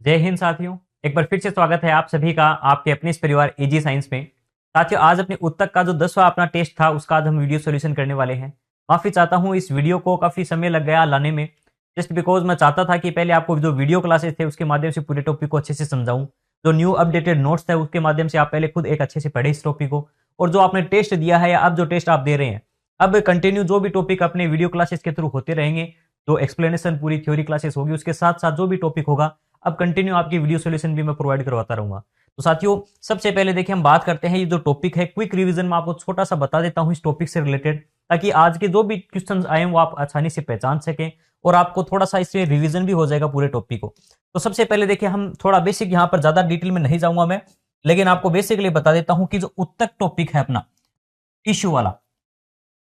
जय हिंद साथियों। एक बार फिर से स्वागत है आप सभी का आपके अपने इस परिवार इजी साइंस में। साथियों, आज अपने उत्तक का जो 10वां अपना टेस्ट था उसका आज हम वीडियो सॉल्यूशन करने वाले हैं। माफी चाहता हूं, इस वीडियो को काफी समय लग गया लाने में, जस्ट बिकॉज मैं चाहता था कि पहले आपको जो वीडियो क्लासेस थे उसके माध्यम से पूरे टॉपिक को अच्छे से समझाऊं। जो न्यू अपडेटेड नोट्स थे उसके माध्यम से आप पहले खुद एक अच्छे से पढ़े इस टॉपिक को, और जो आपने टेस्ट दिया है या अब जो टेस्ट आप दे रहे हैं, अब कंटिन्यू जो भी टॉपिक अपने वीडियो क्लासेस के थ्रू होते रहेंगे, जो एक्सप्लेनेशन पूरी थ्योरी क्लासेस होगी उसके साथ साथ जो भी टॉपिक होगा अब कंटिन्यू आपकी वीडियो सॉल्यूशन भी मैं प्रोवाइड करवाता रहूंगा। तो साथियों, सबसे पहले देखिए हम बात करते हैं, ये जो टॉपिक है क्विक रिवीजन में आपको छोटा सा बता देता हूं इस टॉपिक से रिलेटेड, ताकि आज के जो भी क्वेश्चंस आए वो आप आसानी से पहचान सकें और आपको थोड़ा सा इससे रिवीजन भी हो जाएगा पूरे टॉपिक को। तो सबसे पहले देखिए हम थोड़ा बेसिक, यहाँ पर ज्यादा डिटेल में नहीं जाऊंगा मैं, लेकिन आपको बेसिकली बता देता हूं कि जो उत्तक टॉपिक है अपना टिश्यू वाला,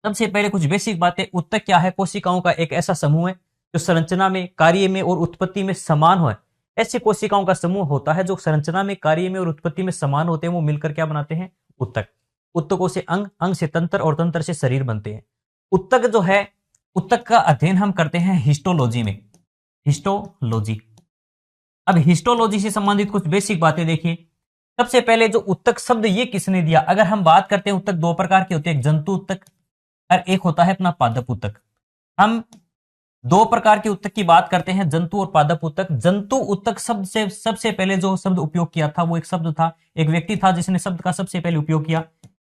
सबसे पहले कुछ बेसिक बातें। उत्तक क्या है? कोशिकाओं का एक ऐसा समूह है जो संरचना में, कार्य में और उत्पत्ति में समान हो। ऐसी कोशिकाओं का समूह होता है जो संरचना में, कार्य में और उत्पत्ति में समान होते हैं, वो मिलकर क्या बनाते हैं? उत्तक। उत्तकों से अंग, अंग से तंत्र और तंत्र से शरीर बनते हैं। उत्तक जो है, उत्तक का अध्ययन हम करते हैं हिस्टोलॉजी में। हिस्टोलॉजी। अब हिस्टोलॉजी से संबंधित कुछ बेसिक बातें देखिए। सबसे पहले जो उत्तक शब्द ये किसने दिया? अगर हम बात करते हैं, उत्तक दो प्रकार के होते हैं, एक जंतु उत्तक और एक होता है अपना पादप उत्तक। हम दो प्रकार के उत्तक की बात करते हैं, जंतु और पादप उत्तक। जंतु उत्तक शब्द से सबसे पहले जो शब्द उपयोग किया था वो एक शब्द था, एक व्यक्ति था जिसने शब्द का सबसे पहले उपयोग किया,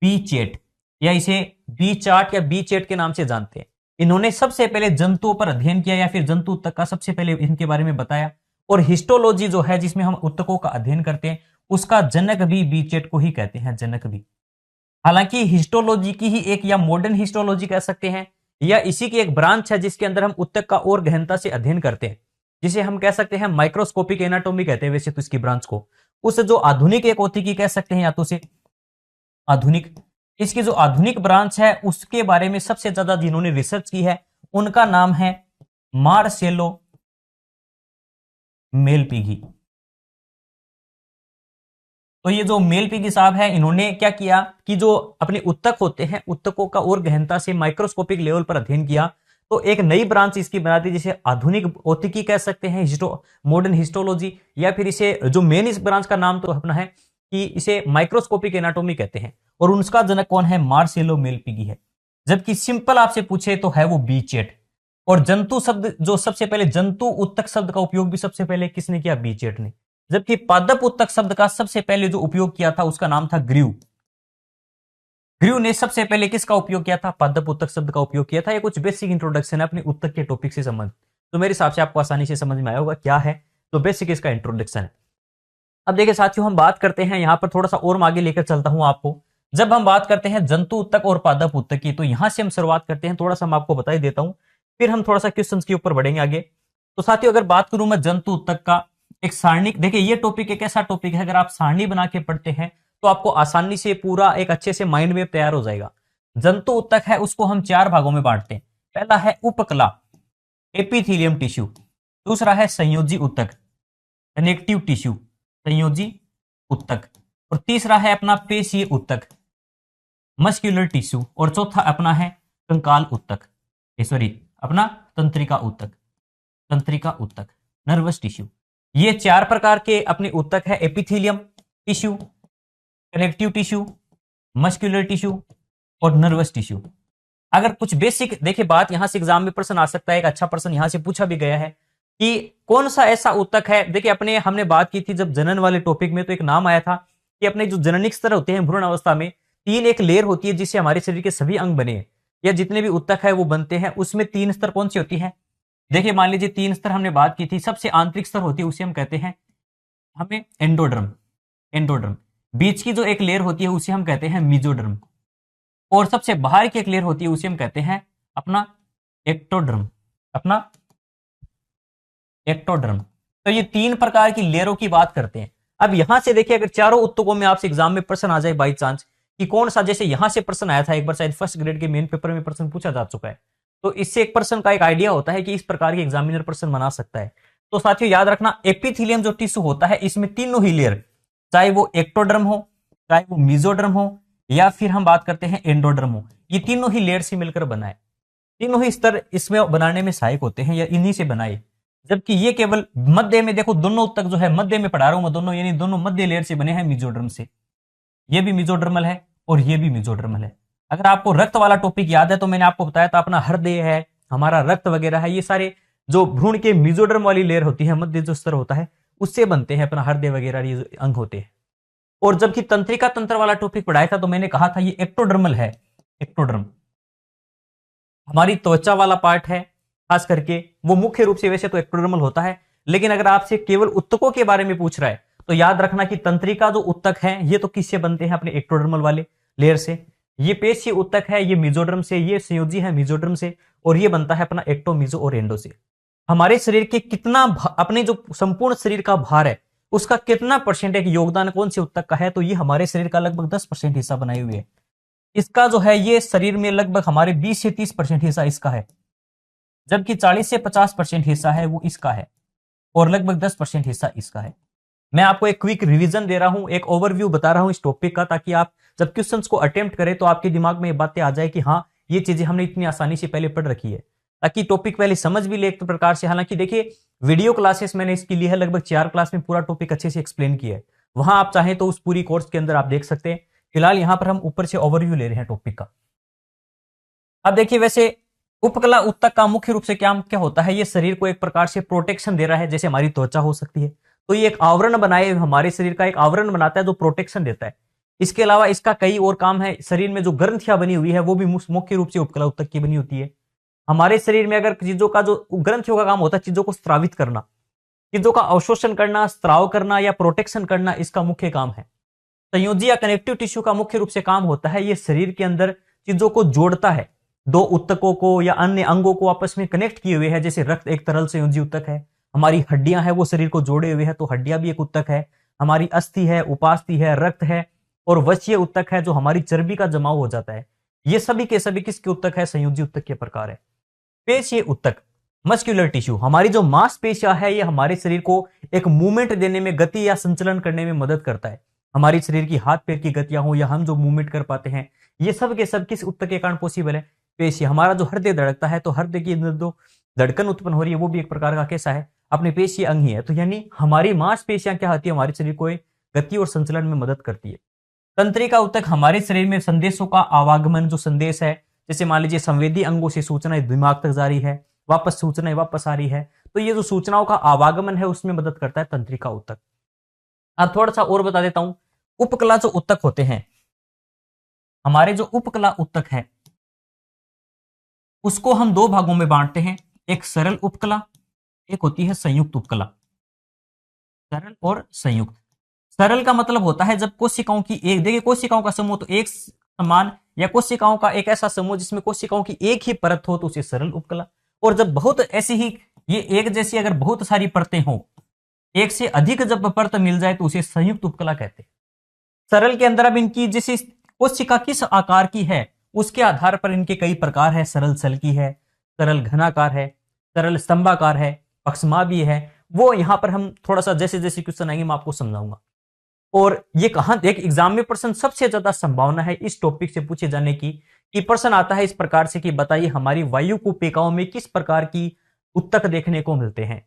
पीचेट, या इसे बी चार्ट या बी चेट के नाम से जानते हैं। इन्होंने सबसे पहले जंतुओं पर अध्ययन किया या फिर जंतु उत्तक का सबसे पहले इनके बारे में बताया। और हिस्टोलॉजी जो है, जिसमें हम उत्तकों का अध्ययन करते हैं, उसका जनक भी बी चेट को ही कहते हैं, जनक भी। हालांकि हिस्टोलॉजी की ही एक, या मॉडर्न हिस्टोलॉजी कह सकते हैं, या इसी की एक ब्रांच है जिसके अंदर हम उत्तक का और गहनता से अध्ययन करते हैं, जिसे हम कह सकते हैं माइक्रोस्कोपिक एनाटॉमी कहते हैं वैसे तो इसकी ब्रांच को। उस जो आधुनिक एक होती की कह सकते हैं, या तो से आधुनिक, इसकी जो आधुनिक ब्रांच है उसके बारे में सबसे ज्यादा जिन्होंने रिसर्च की है उनका नाम है मार्सेलो मेलपिगी। तो ये जो मेलपिगी साहब है, इन्होंने क्या किया कि जो अपने उत्तक होते हैं, उत्तकों का और गहनता से माइक्रोस्कोपिक लेवल पर अध्ययन किया। तो एक नई ब्रांच इसकी बना दी, जिसे आधुनिक भौतिकी कह सकते हैं, मॉडर्न हिस्टोलॉजी, या फिर इसे जो मेन इस ब्रांच का नाम तो अपना है कि इसे माइक्रोस्कोपिक एनाटॉमी कहते हैं। और उसका जनक कौन है? मार्सेलो मेलपिगी है। जबकि सिंपल आपसे पूछे तो है वो बीचेट। और जंतु शब्द, जो सबसे पहले जंतु उत्तक शब्द का उपयोग भी सबसे पहले किसने किया? बीचेट ने। जबकि पादप उत्तक शब्द का सबसे पहले जो उपयोग किया था उसका नाम था ग्रीव। ग्रीव ने सबसे पहले किसका उपयोग किया था? पादप उत्तक शब्द का उपयोग किया था। ये कुछ बेसिक इंट्रोडक्शन है अपने उत्तक के टॉपिक से संबंधित, तो मेरे हिसाब से आपको आसानी से समझ में आया होगा क्या है, तो बेसिक इसका इंट्रोडक्शन है। अब देखिए साथियों, हम बात करते हैं यहां पर, थोड़ा सा और आगे लेकर चलता हूं आपको। जब हम बात करते हैं जंतु उत्तक और पादप उत्तक की, तो यहां से हम शुरुआत करते हैं, थोड़ा सा मैं आपको बता ही देता हूं, फिर हम थोड़ा सा क्वेश्चन के ऊपर बढ़ेंगे आगे। तो साथियों, अगर बात करूं मैं जंतु उत्तक का एक सारणी, देखिए ये टॉपिक एक ऐसा टॉपिक है, अगर आप सारणी बना के पढ़ते हैं तो आपको आसानी से पूरा एक अच्छे से माइंड में तैयार हो जाएगा। जंतु उत्तक है उसको हम चार भागों में बांटते हैं। पहला है उपकला, एपिथेलियम टिश्यू। दूसरा है संयोजी उत्तक, कनेक्टिव टिश्यू, संयोजी उत्तक। और तीसरा है अपना पेशीय उत्तक, मस्कुलर टिश्यू। और चौथा अपना है कंकाल उत्तक, सॉरी अपना तंत्रिका उत्तक, तंत्रिका उत्तक, नर्वस टिश्यू। ये चार प्रकार के अपने उत्तक है, epithelium tissue, connective tissue, muscular tissue और नर्वस टिश्यू। अगर कुछ बेसिक देखिए बात, यहां से एग्जाम में प्रश्न आ सकता है, एक अच्छा प्रश्न यहां से पूछा भी गया है कि कौन सा ऐसा उत्तक है। देखिए अपने हमने बात की थी जब जनन वाले टॉपिक में, तो एक नाम आया था कि अपने जो जननिक स्तर होते हैं भ्रूण अवस्था में, तीन एक लेयर होती है जिससे हमारे शरीर के सभी अंग बने हैं, या जितने भी उत्तक है वो बनते हैं। उसमें तीन स्तर कौन सी होती है? देखिए मान लीजिए तीन स्तर हमने बात की थी, सबसे आंतरिक स्तर होती है उसे हम कहते हैं हमें एंडोडर्म, एंडोडर्म। बीच की जो एक लेयर होती है उसे हम कहते हैं मीजोडर्म, और सबसे बाहर की एक लेयर होती है उसे हम कहते हैं अपना एक्टोडर्म, अपना एक्टोडर्म। तो ये तीन प्रकार की लेयरों की बात करते हैं। अब यहां से देखिए, अगर चारों उत्तकों में आपसे एग्जाम में प्रश्न आ जाए बाई चांस कि कौन सा, जैसे यहां से प्रश्न आया था एक बार, शायद फर्स्ट ग्रेड के मेन पेपर में प्रश्न पूछा जा चुका है, तो इससे एक पर्सन का एक आइडिया होता है कि इस प्रकार के एग्जामिनर प्रश्न बना सकता है। तो साथियों याद रखना, एपिथेलियम जो टिश्यू होता है इसमें तीनों ही लेयर, चाहे वो एक्टोडर्म हो, चाहे वो मीजोडर्म हो, या फिर हम बात करते हैं एंडोडर्म हो, ये तीनों ही लेयर से मिलकर बना है। तीनों ही स्तर इसमें बनाने में सहायक होते हैं या इन्हीं से बनाए। जबकि ये केवल मध्य में, देखो दोनों ऊतक जो है मध्य में पढ़ा रहा हूं मैं, दोनों यानी दोनों मध्य लेयर से बने हैं मेसोडर्म से। ये भी मेसोडर्मल है और ये भी मेसोडर्मल है। अगर आपको रक्त वाला टॉपिक याद है तो मैंने आपको बताया था अपना हृदय है, हमारा रक्त वगैरह है, ये सारे जो भ्रूण के मेसोडर्म वाली लेयर होती है, मध्य जो स्तर होता है उससे बनते हैं अपना हृदय वगैरह, ये अंग होते हैं। और जबकि तंत्रिका तंत्र वाला टॉपिक पढ़ाया था तो मैंने कहा था ये एक्टोडर्मल है। एक्टोडर्म हमारी त्वचा वाला पार्ट है खास करके, वो मुख्य रूप से वैसे तो एक्टोडर्मल होता है, लेकिन अगर आपसे केवल ऊतकों के बारे में पूछ रहा है तो याद रखना कि तंत्रिका जो ऊतक है ये तो किससे बनते हैं, अपने एक्टोडर्मल वाले लेयर से। ये पेशीय ऊतक है ये मेसोडर्म से, ये संयोजी है मेसोडर्म से, और ये बनता है अपना एक्टो, मेसो और एंडो से। हमारे शरीर के कितना अपने जो संपूर्ण शरीर का भार है उसका कितना परसेंटेज योगदान कौन से ऊतक का है, तो ये हमारे शरीर का लगभग 10% हिस्सा बनाए हुए है। इसका जो है ये शरीर में लगभग हमारे 20 से 30% हिस्सा इसका है, जबकि 40 से 50% हिस्सा है वो इसका है, और लगभग 10% हिस्सा इसका है। मैं आपको एक क्विक रिवीजन दे रहा हूं, एक ओवरव्यू बता रहा हूं इस टॉपिक का, ताकि आप जब क्वेश्चंस को अटेम्प्ट करें तो आपके दिमाग में ये बातें आ जाए कि हाँ ये चीजें हमने इतनी आसानी से पहले पढ़ रखी है, ताकि टॉपिक पहले समझ भी ले एक प्रकार से। हालांकि देखिए वीडियो क्लासेस मैंने इसकी ली है, लगभग 4 क्लास में पूरा टॉपिक अच्छे से एक्सप्लेन किया है, वहां आप चाहें तो उस पूरी कोर्स के अंदर आप देख सकते हैं। फिलहाल यहां पर हम ऊपर से ओवरव्यू ले रहे हैं टॉपिक का। अब देखिए वैसे उपकला ऊतक का मुख्य रूप से क्या क्या होता है, ये शरीर को एक प्रकार से प्रोटेक्शन दे रहा है, जैसे हमारी त्वचा हो सकती है तो ये एक आवरण बनाए, हमारे शरीर का एक आवरण बनाता है जो प्रोटेक्शन देता है। इसके अलावा इसका कई और काम है, शरीर में जो ग्रंथियां बनी हुई है वो भी मुख्य रूप से उपकला ऊतक की बनी होती है। हमारे शरीर में अगर चीजों का जो ग्रंथियों का काम होता है चीजों को स्रावित करना, चीजों का अवशोषण करना, स्त्राव करना या प्रोटेक्शन करना, इसका मुख्य काम है। संयोजी या कनेक्टिव टिश्यू का मुख्य रूप से काम होता है ये शरीर के अंदर चीजों को जोड़ता है, दो ऊतकों को या अन्य अंगों को आपस में कनेक्ट किए हुए है। जैसे रक्त एक तरल संयोजी ऊतक है, हमारी हड्डियां हैं वो शरीर को जोड़े हुए हैं तो हड्डियां भी एक ऊतक है, हमारी अस्थि है, उपास्थि है, रक्त है, और वशीय ऊतक है जो हमारी चर्बी का जमाव हो जाता है। ये सभी के सभी किसके ऊतक है, संयोजी ऊतक के प्रकार है। पेशीय ऊतक, मस्कुलर टिश्यू, हमारी जो मांसपेशियां है ये हमारे शरीर को एक मूवमेंट देने में, गति या संचलन करने में मदद करता है। हमारी शरीर की हाथ पैर की गतियां हो या हम जो मूवमेंट कर पाते हैं ये सब के सब किस ऊतक के कारण पॉसिबल है, पेशी। हमारा जो हृदय धड़कता है तो हृदय की अंदर जो धड़कन उत्पन्न हो रही है वो भी एक प्रकार का कैसा है, अपने पेशीय अंग ही है। तो यानी हमारी मांसपेशियां क्या होती है, हमारे शरीर को गति और संचलन में मदद करती है। तंत्रिका ऊतक हमारे शरीर में संदेशों का आवागमन, जो संदेश है, जैसे मान लीजिए संवेदी अंगों से सूचनाएं दिमाग तक जा रही है, वापस सूचनाएं वापस आ रही है, तो ये जो सूचनाओं का आवागमन है उसमें मदद करता है तंत्रिका ऊतक। अब थोड़ा सा और बता देता हूं, उपकला जो ऊतक होते हैं, हमारे जो उपकला ऊतक है उसको हम दो भागों में बांटते हैं, एक सरल उपकला, एक होती है संयुक्त उपकला। सरल और संयुक्त। सरल का मतलब होता है जब कोशिकाओं की एक, देखिए कोशिकाओं का समूह तो एक समान, या कोशिकाओं का एक ऐसा समूह जिसमें कोशिकाओं की एक ही परत हो तो उसे सरल उपकला। और जब बहुत ऐसी ही ये एक जैसी अगर बहुत सारी परतें हो, एक से अधिक जब परत मिल जाए तो उसे संयुक्त उपकला कहते हैं। सरल के अंदर अब इनकी जैसे कोशिका किस आकार की है उसके आधार पर इनके कई प्रकार है। सरल सल्की है, सरल घनाकार है, सरल स्तंभाकार है, पक्षमाभीय है। वो यहां पर हम थोड़ा सा जैसे जैसे क्वेश्चन आएंगे मैं आपको समझाऊंगा। और ये कहां एक एग्जाम में प्रश्न सबसे ज्यादा संभावना है इस टॉपिक से पूछे जाने की, कि प्रश्न आता है इस प्रकार से कि बताइए हमारी वायु कुपेकाओं में किस प्रकार की ऊतक देखने को मिलते हैं।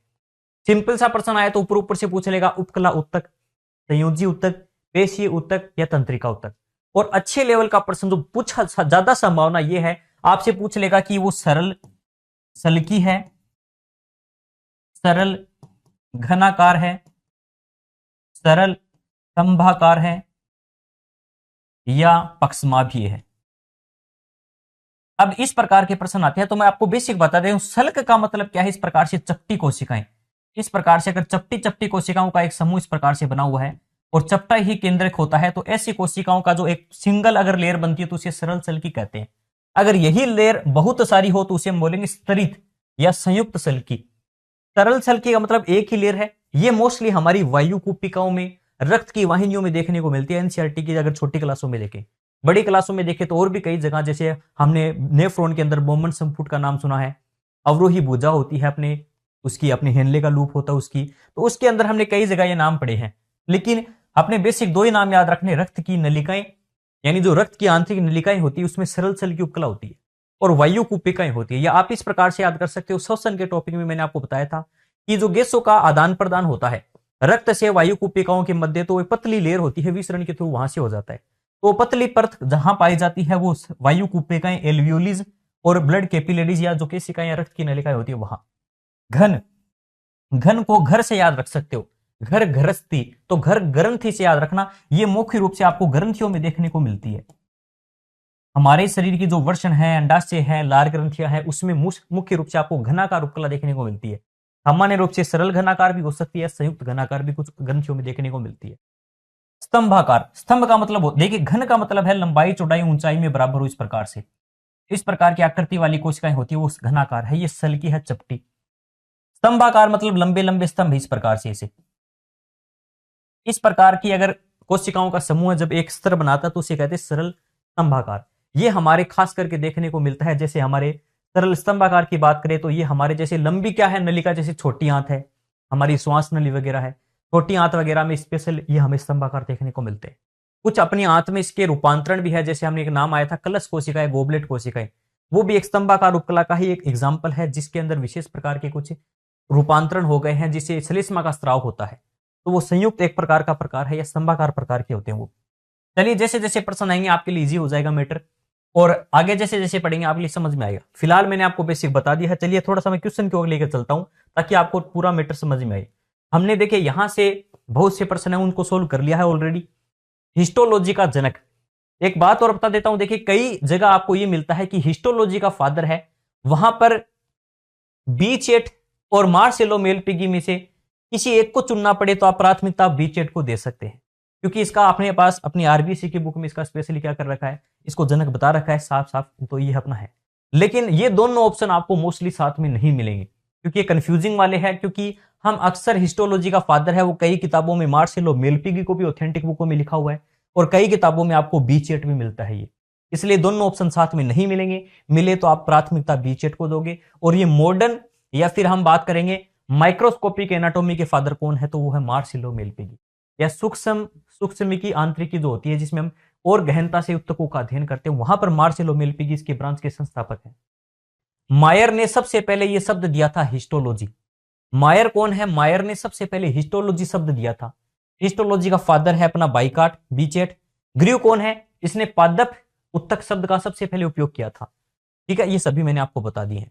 सिंपल सा प्रश्न आया तो ऊपर ऊपर से पूछ लेगा उपकला ऊतक, संयोजी ऊतक, पेशीय ऊतक या तंत्रिका ऊतक। और अच्छे लेवल का प्रश्न जो पूछा ज्यादा संभावना यह है आपसे पूछ लेगा कि वो सरल सल्की है, सरल घनाकार है, सरल स्तंभाकार है या पक्षमाभीय है। अब इस प्रकार के प्रश्न आते हैं तो मैं आपको बेसिक बता दूं, सल्क का मतलब क्या है। इस प्रकार से चपटी कोशिकाएं, इस प्रकार से अगर चपटी चपटी कोशिकाओं का एक समूह इस प्रकार से बना हुआ है और चपटा ही केंद्रक होता है तो ऐसी कोशिकाओं का जो एक सिंगल अगर लेयर बनती है तो उसे सरल सल्की कहते हैं। अगर यही लेयर बहुत सारी हो तो उसे हम बोलेंगे स्तरित या संयुक्त सल्की। सरल सल्की का मतलब एक ही लेयर है। ये मोस्टली हमारी वायु कुपिकाओं में, रक्त की वाहिनियों में देखने को मिलती है। एनसीईआरटी की अगर छोटी क्लासों में देखें, बड़ी क्लासों में देखें तो और भी कई जगह, जैसे हमने नेफ्रॉन के अंदर बोमन संपुट का नाम सुना है, अवरोही भुजा होती है अपने उसकी, अपने हेनले का लूप होता है उसकी, तो उसके अंदर हमने कई जगह ये नाम पढ़े हैं। लेकिन अपने बेसिक दो ही नाम याद रखने, रक्त की नलिकाएं यानी जो रक्त की आंतरिक नलिकाएं होती है उसमें सरल सेल की उपकला होती है और वायु कुपिकाएं होती है। या आप इस प्रकार से याद कर सकते हो, श्वसन के टॉपिक में मैंने आपको बताया था कि जो गैसों का आदान प्रदान होता है रक्त से वायु कुपिकाओं के मध्य, तो एक पतली लेयर होती है विसरण के थ्रू वहां से हो जाता है। तो पतली परत जहां पाई जाती है वो वायु कुपिकाएं एल्वियोलिज और ब्लड कैपिलरीज या जो केशिकाएं रक्त की नलिकाएं होती है वहां। घन, घन को घर से याद रख सकते हो, घर घरस्थी, तो घर ग्रंथि से याद रखना। ये मुख्य रूप से आपको ग्रंथियों में देखने को मिलती है। हमारे शरीर की जो वर्षण है, अंडाशय है, लार ग्रंथियां है, उसमें मुख्य रूप से आपको घनाकार उपकला देखने को मिलती है। सामान्य रूप से सरल घनाकार भी हो सकती है, संयुक्त घनाकार भी कुछ ग्रंथियों में देखने को मिलती है। स्तंभाकार, स्तंभ का मतलब देखिए घन का मतलब है लंबाई चौड़ाई ऊंचाई में बराबर हो, इस प्रकार से, इस प्रकार की आकृति वाली कोशिकाएं होती है वो घनाकार है। ये सल की है चपटी। स्तंभाकार मतलब लंबे लंबे स्तंभ, इस प्रकार से इसे, इस प्रकार की अगर कोशिकाओं का समूह जब एक स्तर बनाता तो उसे कहते हैं सरल स्तंभाकार। ये हमारे खास करके देखने को मिलता है। जैसे हमारे सरल स्तंभाकार की बात करें तो ये हमारे जैसे लंबी क्या है नलिका, जैसे छोटी आंत है, हमारी श्वास नली वगैरह है, छोटी आंत वगैरह में स्पेशल ये हमें स्तंभाकार देखने को मिलते हैं। कुछ अपनी आंत में इसके रूपांतरण भी है, जैसे हमने एक नाम आया था कलश कोशिकाएं, गोबलेट कोशिकाएं, वो भी एक स्तंभाकार उपकला का ही एक एग्जाम्पल है, जिसके अंदर विशेष प्रकार के कुछ रूपांतरण हो गए हैं, जिससे श्लेष्मा का स्त्राव होता है। तो वो संयुक्त एक प्रकार का प्रकार है या स्तंभाकार प्रकार के होते हैं वो। चलिए जैसे जैसे प्रश्न आएंगे आपके लिए इजी हो जाएगा मैटर, और आगे जैसे जैसे पढ़ेंगे आपके लिए समझ में आएगा। फिलहाल मैंने आपको बेसिक बता दिया है। चलिए थोड़ा सा मैं क्वेश्चन की ओर लेकर चलता हूं ताकि आपको पूरा मैटर समझ में आए। हमने देखे यहां से बहुत से प्रश्न है उनको सोल्व कर लिया है ऑलरेडी। हिस्टोलॉजी का जनक, एक बात और बता देता हूं, देखिए कई जगह आपको यह मिलता है कि हिस्टोलॉजी का फादर है, वहां पर बीचेट और मार्सेलो मेलपिगी में से किसी एक को चुनना पड़े तो आप प्राथमिकता बीचेट को दे सकते हैं, क्योंकि इसका अपने पास अपनी आरबीसी की बुक में इसका स्पेशली क्या कर रखा है, इसको जनक बता रखा है साफ साफ, तो ये अपना है। लेकिन ये दोनों ऑप्शन आपको मोस्टली साथ में नहीं मिलेंगे क्योंकि ये कंफ्यूजिंग वाले हैं, क्योंकि हम अक्सर हिस्टोलॉजी का फादर है वो कई किताबों में मार्सेलो मेलपिगी को भी ऑथेंटिक बुकों में लिखा हुआ है और कई किताबों में आपको बीचेट भी मिलता है ये, इसलिए दोनों ऑप्शन साथ में नहीं मिलेंगे। मिले तो आप प्राथमिकता बीचेट को दोगे। और ये मॉडर्न या फिर हम बात करेंगे माइक्रोस्कोपिक एनाटॉमी के फादर कौन है, तो वो है मार्सेलो मेलपिगी, या सूक्ष्म की आंतरिकी जो होती है जिसमें हम और गहनता से ऊतकों का अध्ययन करते हैं, वहां पर मार्सेलो मेलपिगी इसके ब्रांच के संस्थापक हैं। मायर ने सबसे पहले यह शब्द दिया था हिस्टोलॉजी। मायर कौन है? मायर ने सबसे पहले हिस्टोलॉजी शब्द दिया था। हिस्टोलॉजी का फादर है अपना बाइकाट बीचेट। ग्रीव कौन है? इसने पादप उत्तक शब्द का सबसे पहले उपयोग किया था। ठीक है, ये सभी मैंने आपको बता दिए हैं।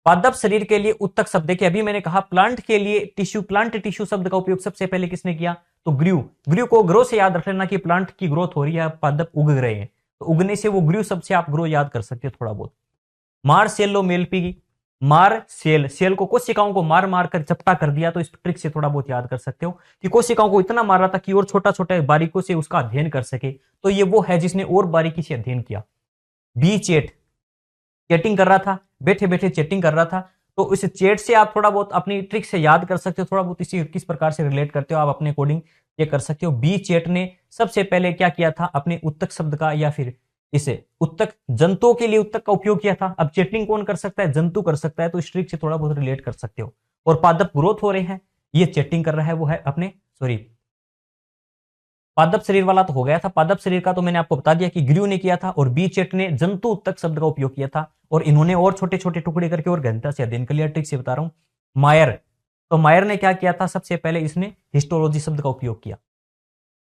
पादप शरीर के लिए उत्तक शब्द, देखिए अभी मैंने कहा प्लांट के लिए टिश्यू, प्लांट टिश्यू शब्द का उपयोग सबसे पहले किसने किया, तो ग्रीव। ग्रीव को ग्रो से याद रख लेना कि प्लांट की ग्रोथ हो रही है, पादप उग रहे हैं, तो उगने से वो ग्रीव शब्द से आप ग्रो याद कर सकते हो थोड़ा बहुत। मार्सेलो मेलपिगी, मार सेल, सेल को कोशिकाओं को मार मार कर चपटा कर दिया, तो इस ट्रिक से थोड़ा बहुत याद कर सकते हो कि कोशिकाओं को इतना मारा था कि और छोटा छोटा बारीकों से उसका अध्ययन कर सके, तो ये वो है जिसने और बारीकी से अध्ययन किया। बी चेट, चैटिंग कर रहा था, बैठे बैठे चैटिंग कर रहा था, तो इस चैट से आप थोड़ा बहुत अपनी ट्रिक से याद कर सकते हो, थोड़ा बहुत इसी किस प्रकार से रिलेट करते हो आप अपने अकॉर्डिंग ये कर सकते हो। बी चैट ने सबसे पहले क्या किया था, अपने उत्तक शब्द का या फिर इसे उत्तक, जंतुओं के लिए उत्तक का उपयोग किया था। अब चेटिंग कौन कर सकता है, जंतु कर सकता है, तो इस ट्रिक से थोड़ा बहुत रिलेट कर सकते हो। और पादप ग्रोथ हो रहे हैं, ये चेटिंग कर रहा है, वो है अपने पादप शरीर वाला तो हो गया था। पादप शरीर का तो मैंने आपको बता दिया कि ग्रीव ने किया था, और बी चेट ने जंतु उत्तक शब्द का उपयोग किया था, और इन्होंने और छोटे छोटे टुकड़े करके और गहनता से अध्ययन कर लिया। ट्रिक से बता रहा हूं। मायर, तो मायर ने क्या किया था, सबसे पहले इसने हिस्टोलॉजी शब्द का उपयोग किया।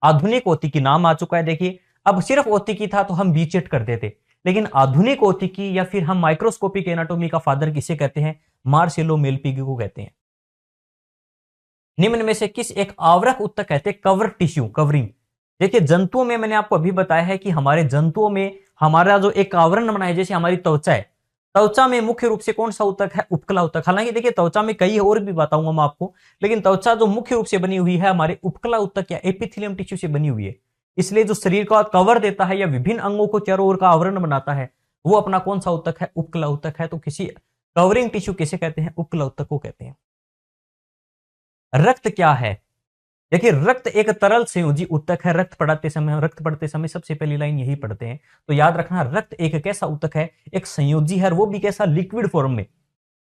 आधुनिक औतिकी नाम आ चुका है, देखिए अब सिर्फ औतिकी था तो हम बीचेट कर देते, लेकिन आधुनिक औतिकी या फिर हम माइक्रोस्कोपिक एनाटॉमी का फादर किसे कहते हैं, मार्सेलो मेलपिगी को कहते हैं। निम्न में से किस एक आवरक उत्तक कहते हैं, कवर टिश्यू, कवरिंग। देखिए जंतुओं में मैंने आपको अभी बताया है कि हमारे जंतुओं में हमारा जो एक आवरण बना है, जैसे हमारी त्वचा है, त्वचा में मुख्य रूप से कौन सा उत्तक है, उपकला उत्तक। हालांकि देखिए त्वचा में कई और भी बताऊंगा मैं आपको, लेकिन त्वचा जो मुख्य रूप से बनी हुई है हमारे उपकला उत्तक या एपिथेलियम टिश्यू से बनी हुई है, इसलिए जो शरीर का कवर देता है या विभिन्न अंगों को चारों ओर का आवरण बनाता है, वो अपना कौन सा उत्तक है, उपकला उत्तक है। तो किसी कवरिंग टिश्यू किसे कहते हैं, उपकला उत्तक को कहते हैं। रक्त क्या है, देखिए रक्त एक तरल संयोजी उत्तक है। रक्त पढ़ते समय सबसे पहली लाइन यही पढ़ते हैं, तो याद रखना रक्त एक कैसा उत्तक है, एक संयोजी है, वो भी कैसा, लिक्विड फॉर्म में।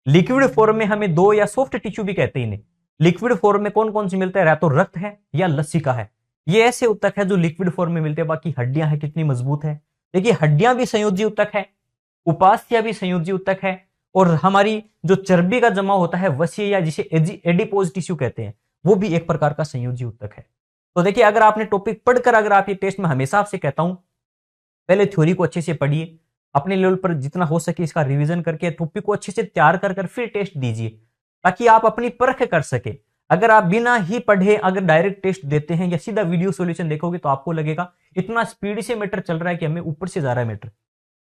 लिक्विड फॉर्म में हमें दो या सॉफ्ट टिश्यू भी कहते हैं इन्हें। लिक्विड फॉर्म में कौन कौन से मिलते हैं, या तो रक्त है या लसिका है। ये ऐसे उत्तक है जो लिक्विड फॉर्म में मिलते हैं। बाकी हड्डियां हैं कितनी मजबूत है, देखिए हड्डियां भी संयोजी उत्तक है, उपास्थ्य भी संयोजी उत्तक है, और हमारी जो चर्बी का जमा होता है वसीय या जिसे एडिपोज टिश्यू कहते हैं, वो भी एक प्रकार का संयोजी ऊतक है। तो देखिए, अगर आपने टॉपिक पढ़कर, अगर आप ये टेस्ट में हमेशा आपसे कहता हूं पहले थ्योरी को अच्छे से पढ़िए, अपने लेवल पर जितना हो सके इसका रिवीजन करके टॉपिक को अच्छे से तैयार कर फिर टेस्ट दीजिए, ताकि आप अपनी परख कर सके। अगर आप बिना ही पढ़े अगर डायरेक्ट टेस्ट देते हैं या सीधा वीडियो सॉल्यूशन देखोगे तो आपको लगेगा इतना स्पीड से मैटर चल रहा है कि हमें ऊपर से जा रहा है मैटर।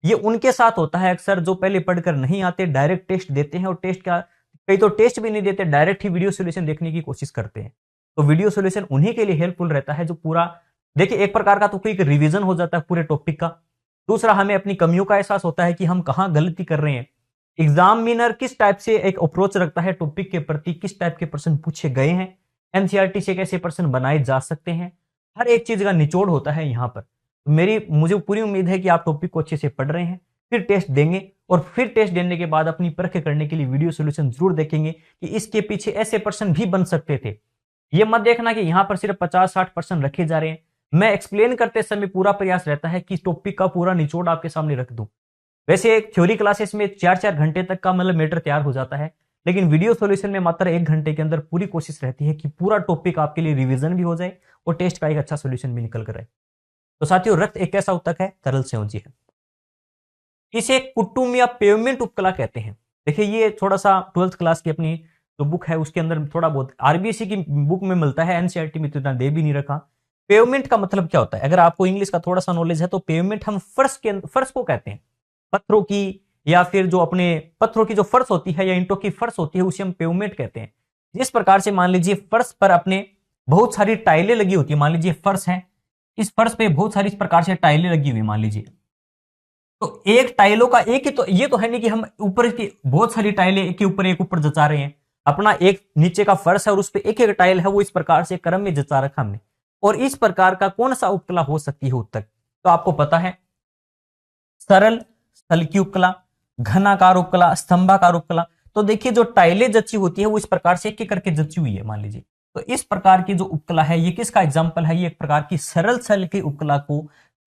ये उनके साथ होता है अक्सर जो पहले पढ़कर नहीं आते, डायरेक्ट टेस्ट देते हैं, और टेस्ट का कई तो टेस्ट भी नहीं देते, डायरेक्ट ही वीडियो सॉल्यूशन देखने की कोशिश करते हैं। तो वीडियो सॉल्यूशन उन्हीं के लिए हेल्पफुल रहता है जो पूरा, देखिए एक प्रकार का तो कोई रिवीजन हो जाता है पूरे टॉपिक का। दूसरा, हमें अपनी कमियों का एहसास होता है कि हम कहां गलती कर रहे हैं, एग्जामिनर किस टाइप से एक अप्रोच रखता है टॉपिक के प्रति, किस टाइप के प्रश्न पूछे गए हैं, एनसीईआरटी से कैसे प्रश्न बनाए जा सकते हैं, हर एक चीज का निचोड़ होता है यहाँ पर। मुझे पूरी उम्मीद है कि आप टॉपिक को अच्छे से पढ़ रहे हैं, फिर टेस्ट देंगे, और फिर टेस्ट देने के बाद अपनी परख करने के लिए वीडियो सॉल्यूशन जरूर देखेंगे कि इसके पीछे ऐसे प्रश्न भी बन सकते थे। ये मत देखना कि यहाँ पर सिर्फ 50-60 प्रश्न रखे जा रहे हैं। मैं एक्सप्लेन करते समय पूरा प्रयास रहता है कि टॉपिक का पूरा निचोड़ आपके सामने रख दूं। वैसे एक थ्योरी क्लासेस में 4-4 घंटे तक का मतलब मैटर तैयार हो जाता है, लेकिन वीडियो सॉल्यूशन में मात्र 1 घंटे के अंदर पूरी कोशिश रहती है कि पूरा टॉपिक आपके लिए रिवीजन भी हो जाए और टेस्ट का एक अच्छा सॉल्यूशन भी निकल कर आए। तो साथियों, रक्त एक ऐसा ऊतक है, तरल संयोजी है। इसे कुटुम या पेवमेंट उपकला कहते हैं। देखिए, ये थोड़ा सा 12th क्लास की अपनी जो बुक है उसके अंदर थोड़ा बहुत आरबीएससी की बुक में मिलता है, एनसीईआरटी में तो इतना दे भी नहीं रखा। पेवमेंट का मतलब क्या होता है? अगर आपको इंग्लिश का थोड़ा सा नॉलेज है तो पेवमेंट हम फर्श को कहते हैं, पत्थरों की या फिर जो अपने पत्थरों की जो फर्श होती है या ईंटों की फर्श होती है उसे हम पेवमेंट कहते हैं। जिस प्रकार से मान लीजिए फर्श पर अपने बहुत सारी टाइलें लगी होती है, मान लीजिए फर्श है, इस फर्श पे बहुत सारी इस प्रकार से टाइलें लगी हुई, मान लीजिए, तो एक टाइलों का एक ही, तो ये तो है नहीं कि हम ऊपर की बहुत सारी टाइलें एक के ऊपर एक ऊपर जचा रहे हैं। अपना एक नीचे का फर्श है और उस पर एक एक टाइल है, वो इस प्रकार से क्रम में जचा रखा हमने। और इस प्रकार का कौन सा उपकला हो सकती है ऊतक? तो आपको पता है, सरल स्थल की उपकला, घनाकार उपकला, स्तंभाकार उपकला। तो देखिए, जो टाइलें जची होती है वो इस प्रकार से एक एक करके जची हुई है, मान लीजिए। तो इस प्रकार की जो उपकला है ये किसका एग्जाम्पल है? ये एक प्रकार की सरल स्थल की उपकला को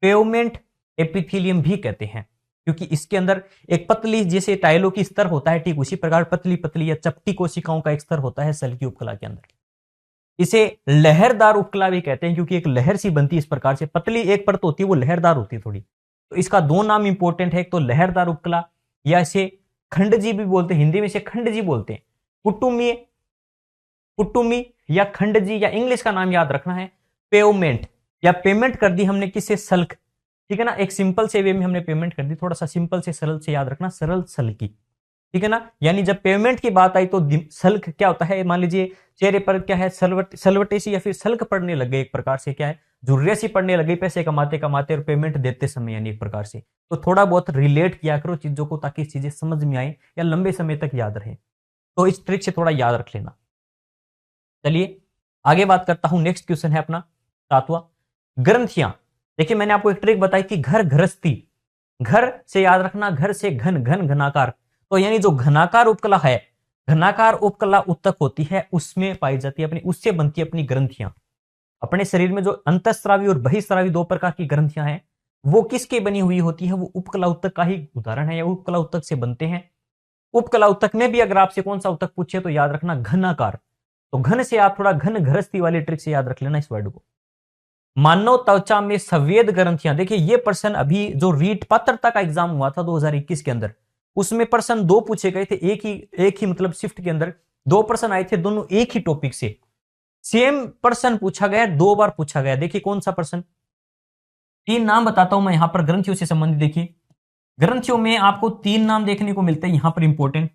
पेवमेंट एपिथेलियम भी कहते हैं, क्योंकि इसके अंदर एक पतली, जैसे टाइलों की स्तर होता है, ठीक उसी प्रकार पतली पतली या चपटी कोशिकाओं का एक स्तर होता है सेल की उपकला के अंदर। इसे लहरदार उपकला भी कहते हैं, क्योंकि एक लहर सी बनती है इस प्रकार से, पतली एक परत होती है, वो लहरदार होती है थोड़ी। तो इसका 2 नाम इंपॉर्टेंट है, एक तो लहरदार उपकला, या इसे खंडजी भी बोलते हैं, हिंदी में इसे खंडजी बोलते हैं। कुटुमी या खंडजी, या इंग्लिश का नाम याद रखना है पेवमेंट, या पेमेंट कर दी हमने किससे? सल्क, ठीक है ना। एक सिंपल से वे में हमने पेमेंट कर दी, थोड़ा सा सिंपल से सरल से याद रखना, सरल सल्की, ठीक है ना। यानी जब पेमेंट की बात आई तो सल्क क्या होता है? मान लीजिए चेहरे पर क्या है, सलवटे सी या फिर सल्क पड़ने लग गए, एक प्रकार से क्या है, झुर्रियां सी पड़ने लग गई पैसे कमाते कमाते और पेमेंट देते समय, यानी एक प्रकार से। तो थोड़ा बहुत रिलेट किया करो चीजों को, ताकि चीजें समझ में आए या लंबे समय तक याद रहे। तो इस ट्रिक से थोड़ा याद रख लेना। चलिए आगे बात करता हूं। नेक्स्ट क्वेश्चन है अपना 7वां, ग्रंथियां। देखिए, मैंने आपको एक ट्रिक बताई थी, घर घरस्ती, घर से याद रखना, घर से घन, घन घनाकार। तो यानी जो घनाकार उपकला है, घनाकार उपकला ऊतक होती है, उसमें पाई जाती है अपनी, उससे बनती है अपनी ग्रंथियां। अपने शरीर में जो अंतःस्रावी और बहिःस्रावी 2 प्रकार की ग्रंथियां हैं, वो किसके बनी हुई होती है? वो उपकला ऊतक का ही उदाहरण है, या उपकला ऊतक से बनते हैं। उपकला ऊतक में भी अगर आपसे कौन सा ऊतक पूछे तो याद रखना घनाकार। तो घन से आप थोड़ा घन घरस्ती वाली ट्रिक से याद रख लेना इस वर्ड को। मानव त्वचा में संवेद ग्रंथियां। देखिए, ये प्रश्न अभी जो रीट पात्रता का एग्जाम हुआ था 2021 के अंदर, उसमें प्रश्न 2 पूछे गए थे, एक ही मतलब शिफ्ट के अंदर 2 प्रश्न आए थे, दोनों एक ही टॉपिक से। सेम प्रश्न पूछा गया, 2 बार पूछा गया। देखिए कौन सा प्रश्न, 3 नाम बताता हूं मैं यहां पर ग्रंथियों से संबंधित। देखिए, ग्रंथियों में आपको 3 नाम देखने को मिलते हैं यहां पर इंपॉर्टेंट।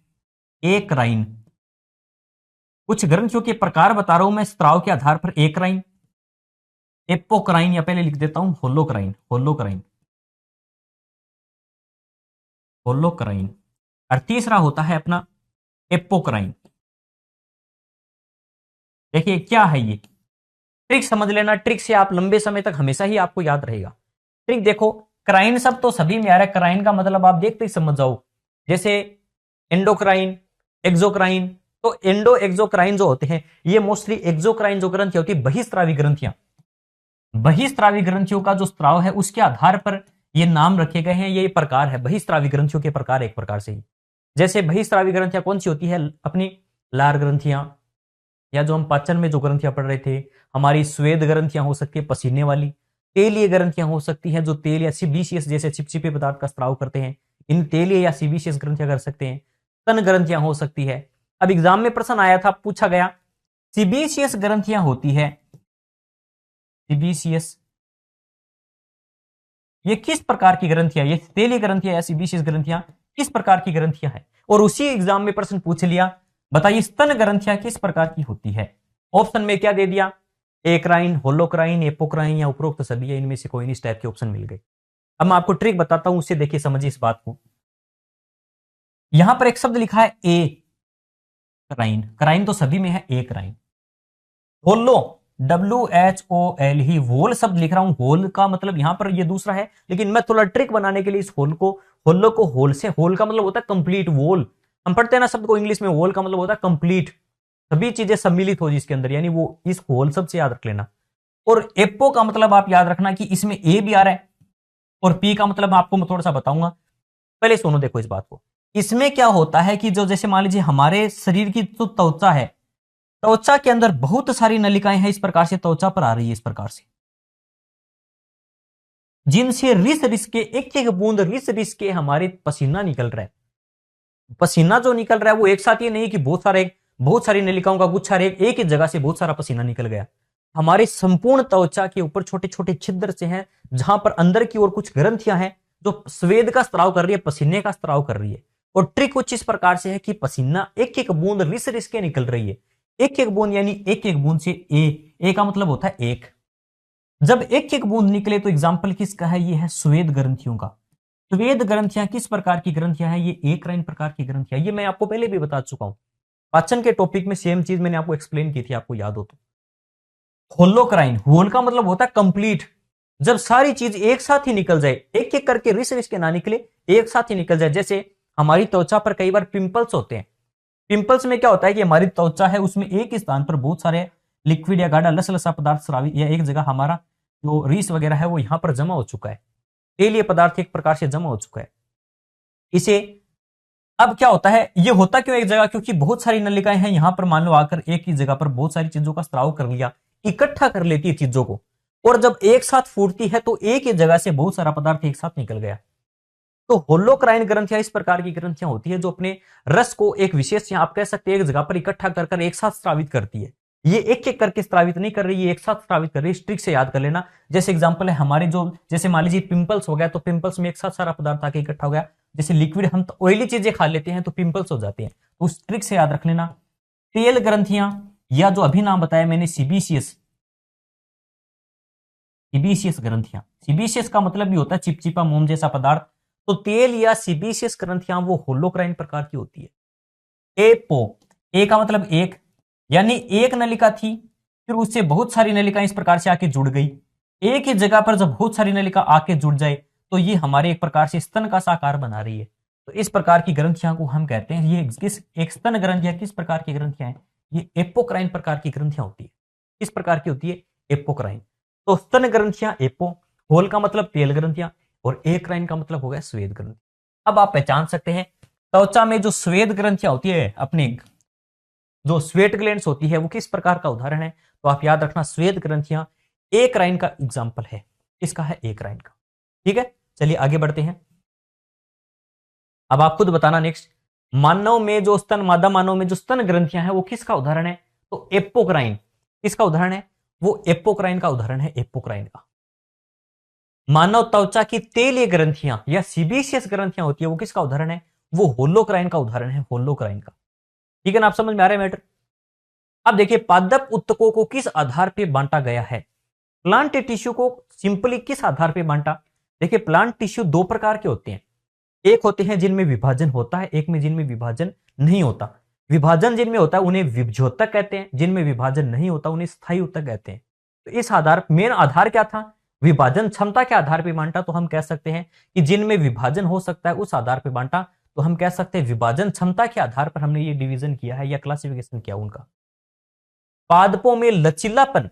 एक्राइन, कुछ ग्रंथियों के प्रकार बता रहा हूं मैं स्त्राव के आधार पर। एक्राइन, एपोक्राइन, या पहले लिख देता हूं होलोक्राइन, होलोक्राइन, होलोक्राइन। और तीसरा होता है अपना एपोक्राइन। देखिए क्या है ये, ट्रिक समझ लेना, ट्रिक से आप लंबे समय तक हमेशा ही आपको याद रहेगा। ट्रिक देखो, क्राइन शब्द तो सभी में आ रहा है, क्राइन का मतलब आप देखते ही समझ जाओ, जैसे एंडोक्राइन, एक्सोक्राइन। तो एंडो एक्सोक्राइन जो होते हैं, ये मोस्टली एक्सोक्राइन जो ग्रंथि होती है, बहिस्रावी ग्रंथियां, बहिस्रावी ग्रंथियों का जो स्त्राव है उसके आधार पर ये नाम रखे गए हैं। ये प्रकार है बहिस्रावी ग्रंथियों के प्रकार, एक प्रकार से ही। जैसे बहिस्रावी ग्रंथियां कौन सी होती है, अपनी लार ग्रंथियां, या जो हम पाचन में जो ग्रंथियां पढ़ रहे थे, हमारी स्वेद ग्रंथियां हो सकती है पसीने वाली, तेलीय ग्रंथियां हो सकती हैं जो तेल या सीबीसीएस जैसे चिपचिपे पदार्थ का स्त्राव करते हैं, इन तेलीय या सीबीसीएस ग्रंथियां कर सकते हैं। स्तन ग्रंथियां हो सकती है। अब एग्जाम में प्रश्न आया था, पूछा गया सीबीसीएस ग्रंथियां होती है, सीबीसीएस ये किस प्रकार की ग्रंथियां, ये तेलीय ग्रंथियां या सीबीसीएस ग्रंथियां किस प्रकार की ग्रंथियां हैं। और उसी एग्जाम में प्रश्न पूछ लिया, बताइए स्तन ग्रंथियां किस प्रकार की होती है। ऑप्शन में क्या दे दिया, एक्राइन, होलोक्राइन, एपोक्राइन या उपरोक्त सभी, या इनमें से कोई नहीं, इस टाइप के ऑप्शन मिल गए। अब मैं आपको ट्रिक बताता हूं, उससे देखिए समझिए इस बात को। यहां पर एक शब्द लिखा है ए क्राइन, क्राइन तो सभी में है, ए क्राइन। होलो, WHOL ही होल शब्द लिख रहा हूं, होल का मतलब यहां पर ये दूसरा है, लेकिन मैं थोड़ा ट्रिक बनाने के लिए इस होलो को होल से, होल का मतलब होता है कंप्लीट, वोल हम पढ़ते हैं ना शब्द को इंग्लिश में, वोल का मतलब होता है कंप्लीट, सभी चीजें सम्मिलित हो जिसके अंदर, यानी वो इस होल शब्द से याद रख लेना। और एप्पो का मतलब आप याद रखना कि इसमें ए भी आ रहा है, और पी का मतलब आपको मैं थोड़ा सा बताऊंगा, पहले सुनो देखो इस बात को। इसमें क्या होता है कि जो जैसे मान लीजिए हमारे शरीर की जो त्वचा है, त्वचा के अंदर बहुत सारी नलिकाएं हैं, इस प्रकार से त्वचा पर आ रही है, इस प्रकार से, जिनसे रिस रिस के एक एक बूंद रिस रिस के हमारे पसीना निकल रहा है। पसीना जो निकल रहा है वो एक साथ ये नहीं कि बहुत सारी नलिकाओं का गुच्छा एक ही जगह से बहुत सारा पसीना निकल गया। हमारी संपूर्ण त्वचा के ऊपर छोटे छोटे छिद्र से हैं, जहां पर अंदर की ओर कुछ ग्रंथियां हैं जो स्वेद का स्त्राव कर रही है, पसीने का स्त्राव कर रही है। और ट्रिक कुछ इस प्रकार से है कि पसीना एक एक बूंद रिस रिस के निकल रही है, एक एक बूंद, यानी एक एक बूंद से ए का मतलब होता है एक। जब एक एक बूंद निकले तो एग्जाम्पल किसका है, ये है स्वेद ग्रंथियों का। स्वेद ग्रंथियां किस प्रकार की ग्रंथियां हैं, ये एक्राइन प्रकार की ग्रंथियां, ये मैं आपको पहले भी बता चुका हूं, पाचन के टॉपिक में सेम चीज मैंने आपको एक्सप्लेन की थी, आपको याद हो तो। होलोक्राइन, होल का मतलब होता है कंप्लीट, जब सारी चीज एक साथ ही निकल जाए, एक एक करके रिस रिस के ना निकले, एक साथ ही निकल जाए। जैसे हमारी त्वचा पर कई बार पिंपल्स होते हैं, पिंपल्स में क्या होता है कि हमारी त्वचा है उसमें एक ही स्थान पर बहुत सारे लिक्विड या गाढ़ा लसलसा पदार्थ स्रावित, या एक जगह हमारा जो रीस वगैरह है वो यहां पर जमा हो चुका है, तेलीय पदार्थ एक प्रकार से जमा हो चुका है इसे। अब क्या होता है, ये होता क्यों एक जगह, क्योंकि बहुत सारी नलिकाएं हैं यहां पर, मान लो आकर एक ही जगह पर बहुत सारी चीजों का स्त्राव कर लिया, इकट्ठा कर लेती है चीजों को, और जब एक साथ फूटती है तो एक ही जगह से बहुत सारा पदार्थ एक साथ निकल गया। तो होलोक्राइन ग्रंथियां इस प्रकार की ग्रंथियां होती है जो अपने रस को एक विशेष, या आप कह सकते हैं एक जगह पर इकट्ठा कर एक साथ स्रावित करती है। ये एक एक करके स्रावित नहीं कर रही, ये एक साथ स्रावित कर रही है, ट्रिक से याद कर लेना। जैसे एग्जांपल है हमारे जो, जैसे मान लीजिए पिंपल्स हो गया, तो पिंपल्स में एक साथ सारा पदार्थ आके इकट्ठा हो गया, जैसे लिक्विड हम ऑयली चीजें खा लेते हैं तो पिंपल्स हो जाते हैं, तो उस ट्रिक से याद रख लेना। तेल ग्रंथियां, या जो अभी नाम बताया मैंने सीबीसीएस, सीबीसीएस ग्रंथियां, सीबीसीएस का मतलब भी होता है चिपचिपा मोम जैसा पदार्थ, तो तेल या सीबीसीएस ग्रंथियां वो होलोक्राइन प्रकार की होती है। एपो, ए का मतलब एक, यानी एक नलिका थी, फिर उससे बहुत सारी नलिकाएं इस प्रकार से आके जुड़ गई, एक ही जगह पर जब बहुत सारी नलिका आके जुड़ जाए तो ये हमारे एक प्रकार से स्तन का साकार बना रही है। तो इस प्रकार की ग्रंथियां को हम कहते हैं, ये किस, एक स्तन ग्रंथियां किस प्रकार की ग्रंथियां हैं, ये एपोक्राइन प्रकार की ग्रंथियां होती है। किस प्रकार की होती है, एपोक्राइन। तो स्तन ग्रंथियां एपो, होल का मतलब तेल ग्रंथियां, और एक्राइन का मतलब हो गया स्वेद ग्रंथि। अब आप पहचान सकते हैं त्वचा में जो स्वेद ग्रंथियां होती है, अपने जो स्वेट ग्लैंड्स होती है, वो किस प्रकार का उदाहरण है, तो आप याद रखना स्वेद ग्रंथियां एक्राइन का एग्जाम्पल है, इसका है एक्राइन का। ठीक है, चलिए आगे बढ़ते हैं। अब आप खुद बताना नेक्स्ट, मानव में जो स्तन, मादा मानव में जो स्तन ग्रंथियां हैं वो किसका उदाहरण है, तो एपोक्राइन। किसका उदाहरण है, वो एपोक्राइन का उदाहरण है, एपोक्राइन का। मानव त्वचा की तेलीय ग्रंथियां या सीबीसीएस ग्रंथियां होती है, वो किसका उदाहरण है, वो होलोक्राइन का उदाहरण है, होलोक्राइन का। ठीक है ना, आप समझ में आ रहे हैं मैटर। अब देखिए पादप उत्तकों को किस आधार पर बांटा गया है, प्लांट टिश्यू को सिंपली किस आधार पर बांटा। देखिए प्लांट टिश्यू दो प्रकार के होते हैं, एक होते हैं जिनमें विभाजन होता है, एक में जिनमें विभाजन नहीं होता। विभाजन जिनमें होता है उन्हें विभज्योतक कहते हैं, जिनमें विभाजन नहीं होता उन्हें स्थायी उत्तक कहते हैं। तो इस आधार, मेन आधार क्या था, विभाजन क्षमता के आधार पर बांटा, तो हम कह सकते हैं कि जिनमें विभाजन हो सकता है उस आधार पर बांटा, तो हम कह सकते हैं विभाजन क्षमता के आधार पर हमने ये डिवीजन किया है या क्लासिफिकेशन किया उनका। पादपों में लचीलापन,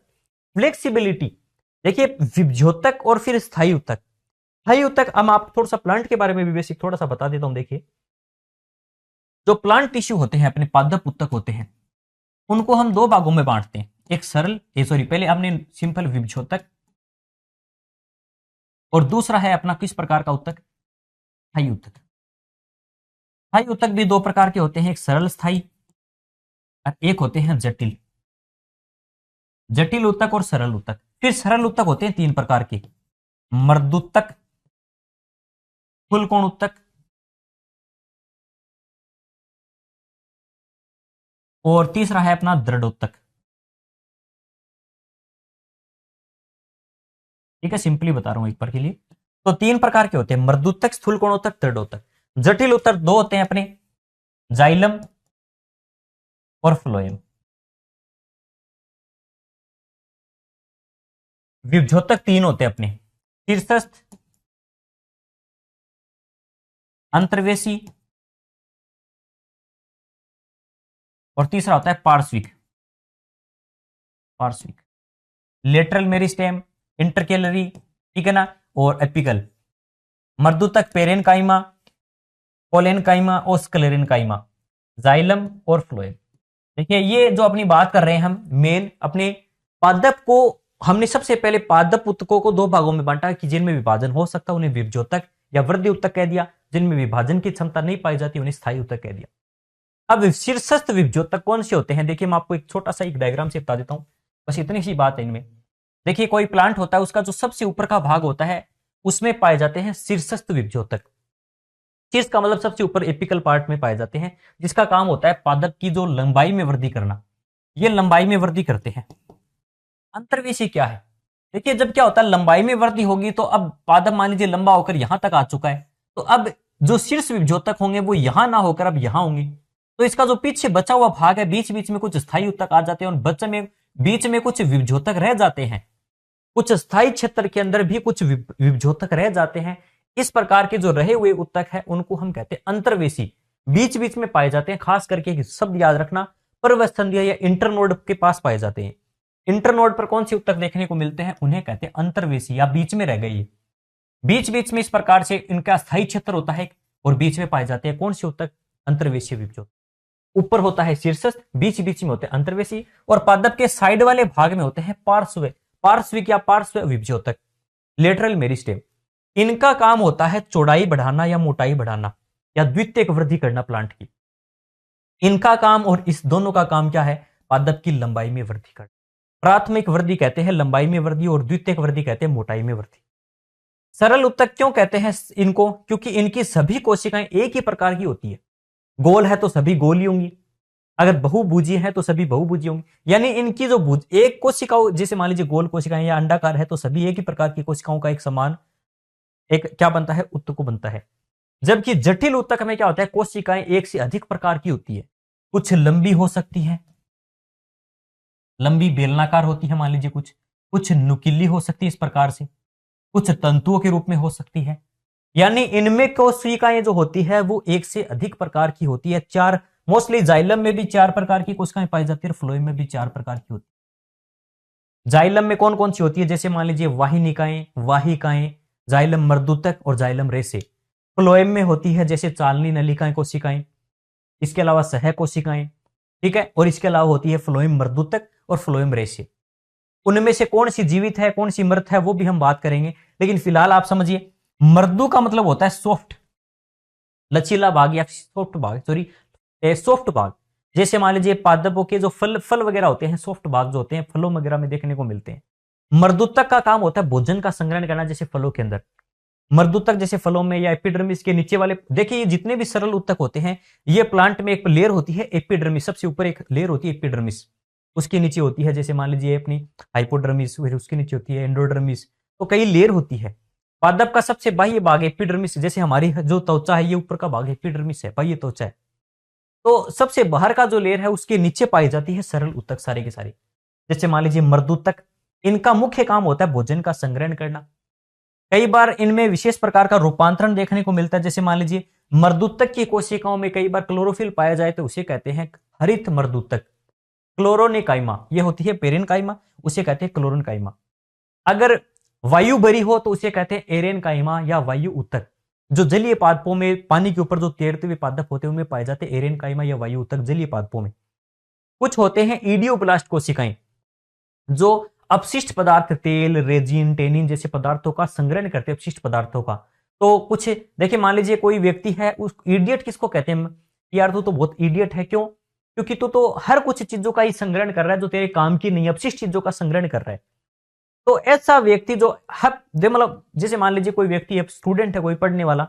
फ्लेक्सिबिलिटी, देखिए विभज्योतक और फिर स्थायी उत्तक। स्थायी उत्तक, हम आप थोड़ा सा प्लांट के बारे में भी बेसिक थोड़ा सा बता देता हूं। देखिए जो प्लांट टिश्यू होते हैं, अपने पादप उत्तक होते हैं, उनको हम दो भागों में बांटते हैं। एक सरल, सॉरी पहले हमने सिंपल विभोजक, और दूसरा है अपना किस प्रकार का उत्तक, स्थायी उत्तक। स्थायी उत्तक भी दो प्रकार के होते हैं, एक सरल स्थायी और एक होते हैं जटिल। जटिल उत्तक और सरल उत्तक। फिर सरल उत्तक होते हैं तीन प्रकार के, मर्दुत्तक, स्थूलकोण उत्तक और तीसरा है अपना दृढ़ उत्तक। ठीक है, सिंपली बता रहा हूं एक बार के लिए। तो तीन प्रकार के होते हैं, मर्दुत्तक, स्थूलकोण उत्तक, दृढ़ उत्तक। जटिल उत्तक दो होते हैं अपने, जाइलम और फ्लोएम। विभोजक तीन होते हैं अपने, शीर्षस्थ, अंतर्वेशी और तीसरा होता है पार्श्विक। पार्श्विक, लेटरल मेरिस्टेम, इंटरकेलरी, ठीक है ना, और एपिकल। मर्दुतक पेरेनकाइमा, कोलेनकाइमा और स्क्लेरेनकाइमा, जाइलम और फ्लोएम। देखिए ये जो अपनी बात कर रहे हैं हम, मेन अपने पादप को हमने सबसे पहले पादप उत्तकों को दो भागों में बांटा कि जिनमें विभाजन हो सकता, उन्हें विभोजक या वृद्धि उत्तक कह दिया। जिनमें विभाजन की क्षमता नहीं पाई जाती उन्हें स्थायी उत्तक कह दिया। अब शीर्षस्थ विभोजक कौन से होते हैं, देखिए मैं आपको एक छोटा सा एक डायग्राम से बता देता हूं, बस इतनी सी बात है इनमें। देखिए कोई प्लांट होता है, उसका जो सबसे ऊपर का भाग होता है उसमें पाए जाते हैं शीर्षस्थ विभोजक। शीर्ष का मतलब सबसे ऊपर एपिकल पार्ट में पाए जाते हैं, जिसका काम होता है पादप की जो लंबाई में वृद्धि करना। ये लंबाई में वृद्धि करते हैं। अंतर्वेशी क्या है, देखिए जब क्या होता है लंबाई में वृद्धि होगी तो अब पादप मान लीजिए लंबा होकर यहां तक आ चुका है, तो अब जो शीर्ष विभोजक होंगे वो यहां ना होकर अब यहां होंगे। तो इसका जो पीछे बचा हुआ भाग है, बीच बीच में कुछ स्थायी उत्तक आ जाते हैं और बच्चे में बीच में कुछ विभोजक रह जाते हैं। कुछ स्थायी क्षेत्र के अंदर भी कुछ विभोजक रह जाते हैं। इस प्रकार के जो रहे हुए उत्तक है उनको हम कहते हैं अंतर्वेशी, बीच बीच में पाए जाते हैं। खास करके शब्द याद रखना, पर्वस्तंधीय या इंटरनोड के पास पाए जाते हैं। इंटरनोड पर कौन सी उत्तक देखने को मिलते हैं, उन्हें कहते हैं अंतर्वेशी, या बीच में रह गई। बीच बीच में इस प्रकार से इनका स्थायी क्षेत्र होता है और बीच में पाए जाते हैं कौन सी उत्तक, अंतर्वेशी विभोजक। ऊपर होता है शीर्षस्थ, बीच बीच में होते हैं अंतर्वेशी, और पादप के साइड वाले भाग में होते हैं पार्श्विक या पार्श्व विभोजक, लेटरल मेरिस्टेम। इनका काम होता है चौड़ाई बढ़ाना या मोटाई बढ़ाना या द्वितीयक वृद्धि करना प्लांट की। इनका काम और इस दोनों का काम क्या है, पादप की लंबाई में वृद्धि करना। प्राथमिक वृद्धि कहते हैं लंबाई में वृद्धि और द्वितीयक वृद्धि कहते हैं मोटाई में वृद्धि। सरल उत्तक क्यों कहते हैं इनको, क्योंकि इनकी सभी कोशिकाएं एक ही प्रकार की होती है। गोल है तो सभी गोल ही होंगी, अगर बहुभुजी है तो सभी बहुभुजी होंगी। यानी इनकी जो एक कोशिकाओं, जैसे मान लीजिए गोल कोशिकाएं या अंडाकार है तो सभी एक ही प्रकार की कोशिकाओं का एक समान एक क्या बनता है, उत्तक बनता है। जबकि जटिल उत्तक में क्या होता है, कोशिकाएं एक से अधिक प्रकार की होती है। कुछ लंबी हो सकती है, लंबी बेलनाकार होती है मान लीजिए, कुछ नुकीली हो सकती है इस प्रकार से, कुछ तंतुओं के रूप में हो सकती है। यानी इनमें कोशिकाएं जो होती है वो एक से अधिक प्रकार की होती है। चार, मोस्टली जाइलम में भी 4 प्रकार की कोशिकाएं पाई जाती है और फ्लोएम में भी 4 प्रकार की होती है। जाइलम में कौन कौन सी होती है, जैसे मान लीजिए वाहिनिकाएं, वाहिकाएं, जाइलम मर्दुतक और जाइलम रेसे। फ्लोएम में होती है जैसे चालनी नलिकाएं कोशिकाएं, इसके अलावा सह कोशिकाएं, ठीक है, और इसके अलावा होती है फ्लोएम मर्दुतक और फ्लोएम रेसे। उनमें से कौन सी जीवित है कौन सी मृत है वो भी हम बात करेंगे, लेकिन फिलहाल आप समझिए मर्दू का मतलब होता है सॉफ्ट, लचीला भाग या सॉफ्ट भाग, सॉरी सॉफ्ट भाग। जैसे मान लीजिए पादपों के जो फल वगैरह होते हैं, सॉफ्ट भाग जो होते हैं फलों वगैरह में देखने को मिलते हैं। मर्दुतक का काम होता है भोजन का संग्रहण करना, जैसे फलों के अंदर। मर्दुतक जैसे फलों में या एपिडर्मिस के नीचे वाले, देखिए ये जितने भी सरल उत्तक होते हैं, ये प्लांट में एक लेयर होती है एपिडर्मिस, सबसे ऊपर एक लेयर होती है एपिडर्मिस, उसके नीचे होती है जैसे मान लीजिए अपनी हाइपोडर्मिस, फिर उसके नीचे होती है एंडोडर्मिस। तो कई लेयर होती है। पादप का सबसे बाह्य भाग एपिडर्मिस, जैसे हमारी जो त्वचा है ये ऊपर का भाग एपिडर्मिस है, बाह्य त्वचा है। तो सबसे बाहर का जो लेयर है उसके नीचे पाई जाती है सरल उत्तक सारे के सारे। जैसे मान लीजिए मर्दुतक, इनका मुख्य काम होता है भोजन का संग्रहण करना। कई बार इनमें विशेष प्रकार का रूपांतरण देखने को मिलता है, जैसे मान लीजिए मर्दुतक की कोशिकाओं में कई बार क्लोरोफिल पाया जाए तो उसे कहते हैं हरित मर्दुतक। क्लोरोनेकाइमा ये होती है पेरेनकाइमा, उसे कहते हैं क्लोरोनकाइमा। अगर वायु भरी हो तो उसे कहते हैं एरेनकाइमा या वायु उत्तक। जो जलीय पादपों में पानी के ऊपर जो तैरते हुए पादप होते हैं उनमें पाए जाते हैं एरेनकाइमा या वायु ऊतक जलीय पादपों में। कुछ होते हैं इडियोब्लास्ट कोशिकाएं जो अपशिष्ट पदार्थ तेल, रेजिन, टेनिन जैसे पदार्थों का संग्रहण करते हैं, अपशिष्ट पदार्थों का। तो कुछ देखिए, मान लीजिए कोई व्यक्ति है, उस इडियट किसको कहते हैं? यार तू तो बहुत इडियट है। क्यों? क्योंकि तू तो हर कुछ चीजों का ही संग्रहण कर रहा है जो तेरे काम की नहीं, अपशिष्ट चीजों का संग्रहण कर रहा है। तो ऐसा व्यक्ति जो हर मतलब जैसे मान लीजिए कोई व्यक्ति है, स्टूडेंट है कोई पढ़ने वाला,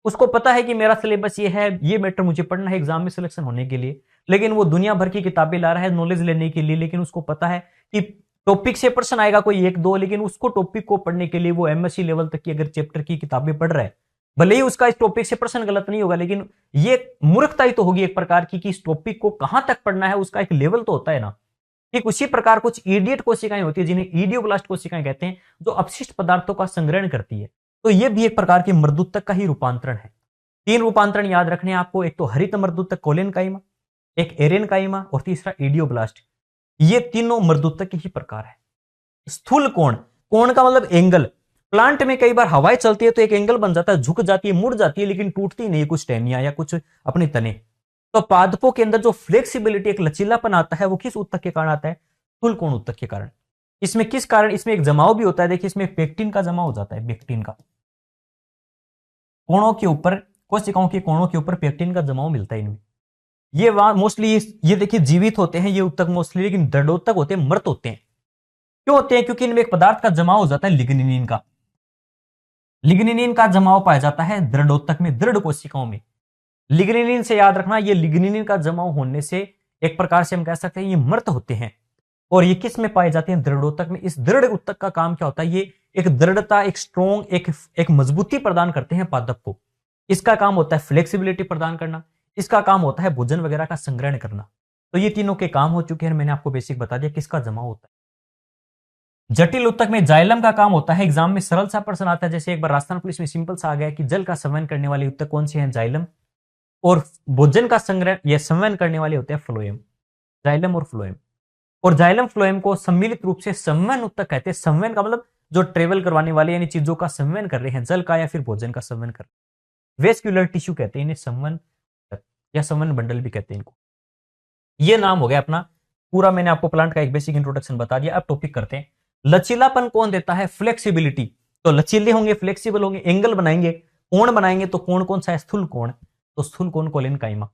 उसको पता है कि मेरा सिलेबस ये है, ये मैटर मुझे पढ़ना है एग्जाम में सिलेक्शन होने के लिए, लेकिन वो दुनिया भर की किताबें ला रहा है नॉलेज लेने के लिए, लेकिन उसको पता है कि टॉपिक से प्रश्न आएगा कोई एक दो, लेकिन उसको टॉपिक को पढ़ने के लिए वो एमएससी लेवल तक की अगर चैप्टर की किताबें पढ़ रहा है, भले ही उसका इस टॉपिक से प्रश्न गलत नहीं होगा, लेकिन ये मूर्खता ही तो होगी एक प्रकार की कि इस टॉपिक को कहां तक पढ़ना है, उसका एक लेवल तो होता है ना। ठीक उसी प्रकार कुछ इडियट कोशिकाएं होती है जिन्हें इडियोब्लास्ट कोशिकाएं कहते हैं, जो अपशिष्ट पदार्थों का संग्रहण करती है। तो ये भी एक प्रकार के मर्दूतक का ही रूपांतरण है। 3 रूपांतरण याद रखने हैं आपको, एक तो हरित मर्दूतक कोलेनकाइमा, एक एरेनकाइमा और तीसरा इडियोब्लास्ट। ये तीनों मर्दूतक के ही प्रकार है। स्थूल कोण, कोण का मतलब एंगल। प्लांट में कई बार हवाएं चलती है तो एक एंगल बन जाता है, झुक जाती है, मुड़ जाती है, लेकिन टूटती नहीं कुछ टहनियां या कुछ अपने तने। तो पादपों के अंदर जो फ्लेक्सिबिलिटी, एक लचीलापन आता है, वो किस ऊतक के कारण आता है? स्थूल कोण ऊतक के कारण। इसमें किस कारण? इसमें एक जमाव भी होता है, देखिए इसमें पेक्टिन का जमाव हो जाता है, पेक्टिन का। कोणों के ऊपर, कोशिकाओं के कोणों के ऊपर पेक्टिन का जमाव मिलता है इनमें। ये मोस्टली, ये देखिए जीवित होते हैं ये ऊतक मोस्टली, लेकिन दृढ़ोतक होते हैं, मृत होते हैं। क्यों होते हैं? क्योंकि इनमें एक पदार्थ का जमाव हो जाता है, लिग्निन का। लिग्निन का जमाव पाया जाता है दृढ़ोतक में, दृढ़ कोशिकाओं में। लिग्निन से याद रखना, ये लिग्निन का जमाव होने से एक प्रकार से हम कह सकते हैं ये मृत होते हैं। और ये किस में पाए जाते हैं? दृढ़ोतक में। इस दृढ़ ऊतक का काम क्या होता है? ये एक दृढ़ता, एक स्ट्रॉन्ग, एक मजबूती प्रदान करते हैं पादप को। इसका काम होता है फ्लेक्सिबिलिटी प्रदान करना, इसका काम होता है भोजन वगैरह का संग्रहण करना। तो ये तीनों के काम हो चुके हैं, मैंने आपको बेसिक बता दिया किसका जमाव होता है। जटिल ऊतक में जाइलम का काम होता है। एग्जाम में सरल सा प्रश्न आता है, जैसे एक बार राजस्थान पुलिस में सिंपल सा आ गया कि जल का संवहन करने वाले ऊतक कौन से हैं? जाइलम। और भोजन का संग्रह या संवहन करने वाले होते हैं फ्लोएम, जाइलम और फ्लोएम। और जाइलम फ्लोएम को सम्मिलित रूप से संवहन ऊतक कहते हैं। संवहन का मतलब जो ट्रेवल करवाने वाले, यानी चीजों का संवहन कर रहे हैं, जल का या फिर भोजन का संवहन कर रहे हैं। वेस्क्यूलर टिश्यू कहते हैं इन्हें, संवहन या संवहन बंडल भी कहते हैं इनको। ये नाम हो गया अपना पूरा, मैंने आपको प्लांट का एक बेसिक इंट्रोडक्शन बता दिया। अब टॉपिक करते हैं। लचीलापन कौन देता है? फ्लेक्सिबिलिटी। तो लचीले होंगे, फ्लेक्सिबल होंगे, एंगल बनाएंगे, कोण बनाएंगे। तो कोण कौन सा है? स्थूल कोण। तो स्थूल कोण कोलेनकाइमा।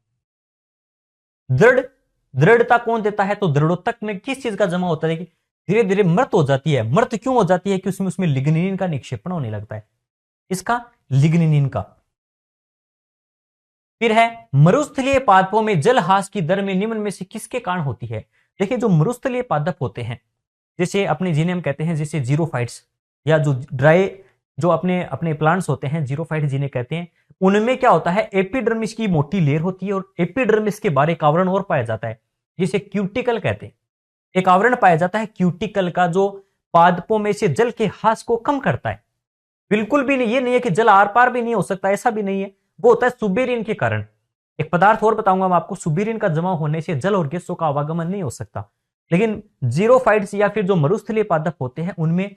दृढ़ता कौन देता है? तो दृढ़ोतक में किस चीज का जमा होता है? धीरे धीरे मृत हो जाती है। मृत क्यों हो जाती है? कि उसमें लिग्निन का निक्षेपण होने लगता है, इसका लिग्निन का। फिर है मरुस्थलीय पादपों में जल ह्रास की दर में निम्न में से किसके कारण होती है? देखिए जो मरुस्थलीय पादप होते हैं, जैसे अपने जिन्हें हम कहते हैं जैसे जीरोफाइट्स, या जो ड्राई जो अपने अपने प्लांट्स होते हैं, जीरोफाइट जिन्हें कहते हैं, उनमें क्या होता है? एपिडर्मिस की मोटी लेयर होती है और एपिडर्मिस के बाहर एक आवरण और पाया जाता है जिसे क्यूटिकल कहते हैं। एक आवरण पाया जाता है क्यूटिकल का, जो पादपों में से जल के ह्रास को कम करता है। बिल्कुल भी नहीं, ये नहीं है कि जल आर पार भी नहीं हो सकता, ऐसा भी नहीं है। वो होता है सुबेरिन के कारण। एक पदार्थ और बताऊंगा मैं आपको, सुबेरिन का जमा होने से जल और गैसों का आवागमन नहीं हो सकता। लेकिन जीरोफाइट्स या फिर जो मरुस्थलीय पादप होते हैं उनमें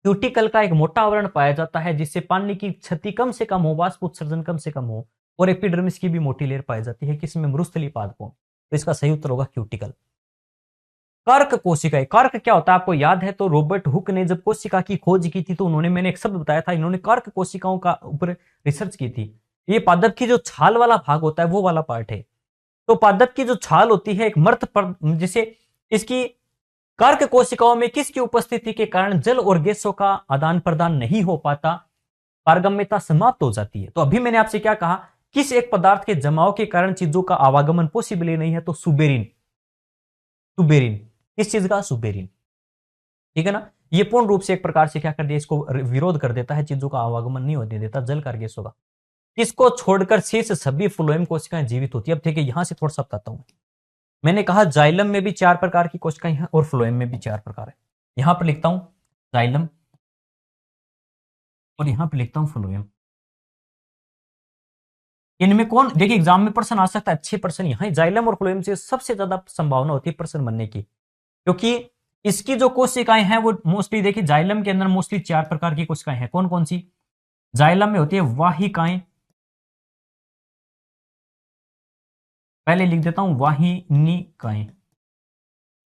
क्यूटिकल का एक मोटा आवरण पाया जाता है जिससे पानी की क्षति कम से कम हो, वाष्प उत्सर्जन कम से कम हो, और एपिडर्मिस की भी मोटी लेयर पाई जाती है किसमें? मरुस्थलीय पादपों। तो इसका सही उत्तर होगा क्यूटिकल। कर्क कोशिकाएं। कर्क क्या होता है आपको याद है? तो रॉबर्ट हुक ने जब कोशिका की खोज की थी तो उन्होंने, मैंने एक शब्द बताया था, इन्होंने कर्क कोशिकाओं का ऊपर रिसर्च की थी। ये पादप की जो छाल वाला भाग होता है वो वाला पार्ट है। तो पादप की जो छाल होती है एक मर्त पर, जिसे इसकी कर्क कोशिकाओं में किसकी उपस्थिति के कारण जल और गैसों का आदान प्रदान नहीं हो पाता, पारगम्यता समाप्त हो जाती है। तो अभी मैंने आपसे क्या कहा? किस एक पदार्थ के जमाव के कारण चीजों का आवागमन पॉसिबल ही नहीं है? तो सुबेरिन। सुबेरिन किस चीज का? सुबेरिन। ठीक है ना? ये पूर्ण रूप से एक प्रकार से क्या कर दिया? इसको विरोध कर देता है, चीजों का आवागमन नहीं होने देता जल कर गैसों का। इसको छोड़कर शेष सभी फ्लोएम कोशिकाएं जीवित होती है। अब देखिए यहां से थोड़ा सा बताता हूं। मैंने कहा जाइलम में भी 4 प्रकार की कोशिकाएं हैं और फ्लोएम में भी 4 प्रकार है। यहां पर लिखता हूं जाइलम और यहां पर लिखता हूं फ्लोएम। इनमें कौन, देखिए एग्जाम में प्रश्न आ सकता है, अच्छे प्रश्न यहां जाइलम और फ्लोएम से सबसे ज्यादा संभावना होती है प्रश्न बनने की, क्योंकि इसकी जो कोशिकाएं हैं वो मोस्टली, देखिए जाइलम के अंदर मोस्टली 4 प्रकार की कोशिकाएं हैं। कौन कौन सी? जाइलम में होती है वाहिकाएं, पहले लिख देता हूं वाहिनिकाएं,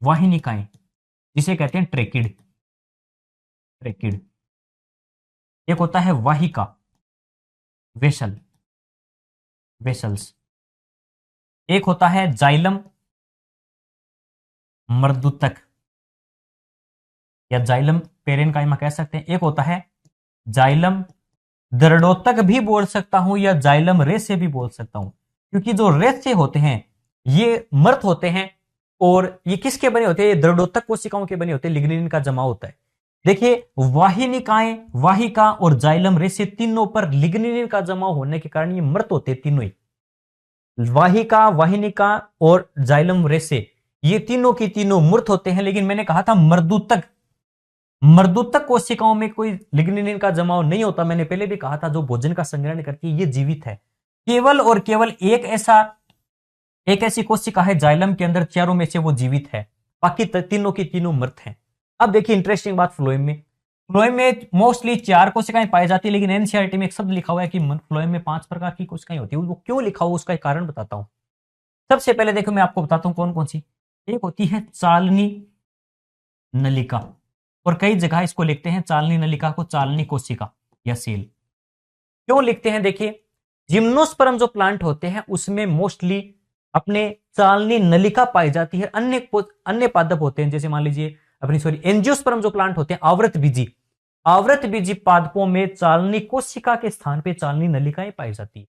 वाहिनिकाएं जिसे कहते हैं ट्रेकिड, ट्रेकिड। एक होता है वाहिका, वेसल, वेसल्स। एक होता है जाइलम, मर्दूतक या जाइलम पेरेनकाइमा कह सकते हैं। एक होता है जाइलम दृढ़ोतक भी बोल सकता हूं या जाइलम रेसे भी बोल सकता हूं, क्योंकि जो रेसे होते हैं ये मर्त होते हैं और ये किसके बने होते हैं, ये दृढ़ोतक कोशिकाओं के बने होते हैं, लिग्निन का जमा होता है। देखिए वाहिनिकाएं, वाहिका और जाइलम रेसे तीनों पर लिग्निन का जमा होने के कारण ये मृत होते हैं तीनों ही। वाहिका, वाहिनिका और जाइलम रेसे ये तीनों की तीनों मृत होते हैं, लेकिन मैंने कहा था मर्दूतक, मर्दूतक कोशिकाओं में कोई लिग्निन का जमाव नहीं होता। मैंने पहले भी कहा था जो भोजन का संग्रहण करती है ये जीवित है। केवल और केवल एक ऐसी कोशिका है जाइलम के अंदर, चारों में से वो जीवित है, बाकी तीनों की तीनों मृत हैं। अब देखिए इंटरेस्टिंग बात, फ्लोएम में, फ्लोएम में मोस्टली 4 कोशिकाएं पाई जाती है, लेकिन एनसीईआरटी में एक शब्द लिखा हुआ है कि फ्लोएम में 5 प्रकार की कोशिकाएं होती है। वो क्यों लिखा हुआ उसका एक कारण बताता हूं। सबसे पहले देखो मैं आपको बताता हूं कौन कौन सी। एक होती है चालनी नलिका, और कई जगह इसको लिखते हैं चालनी नलिका को चालनी कोशिका या सेल। क्यों लिखते हैं, देखिए जिम्नोस्पर्म जो प्लांट होते हैं उसमें मोस्टली अपने चालनी नलिका पाई जाती है। अन्य पादप होते हैं, जैसे मान लीजिए एंजियोस्पर्म जो प्लांट होते हैं आवृत बीजी पादपों में चालनी कोशिका के स्थान पे चालनी नलिकाएं पाई जाती है।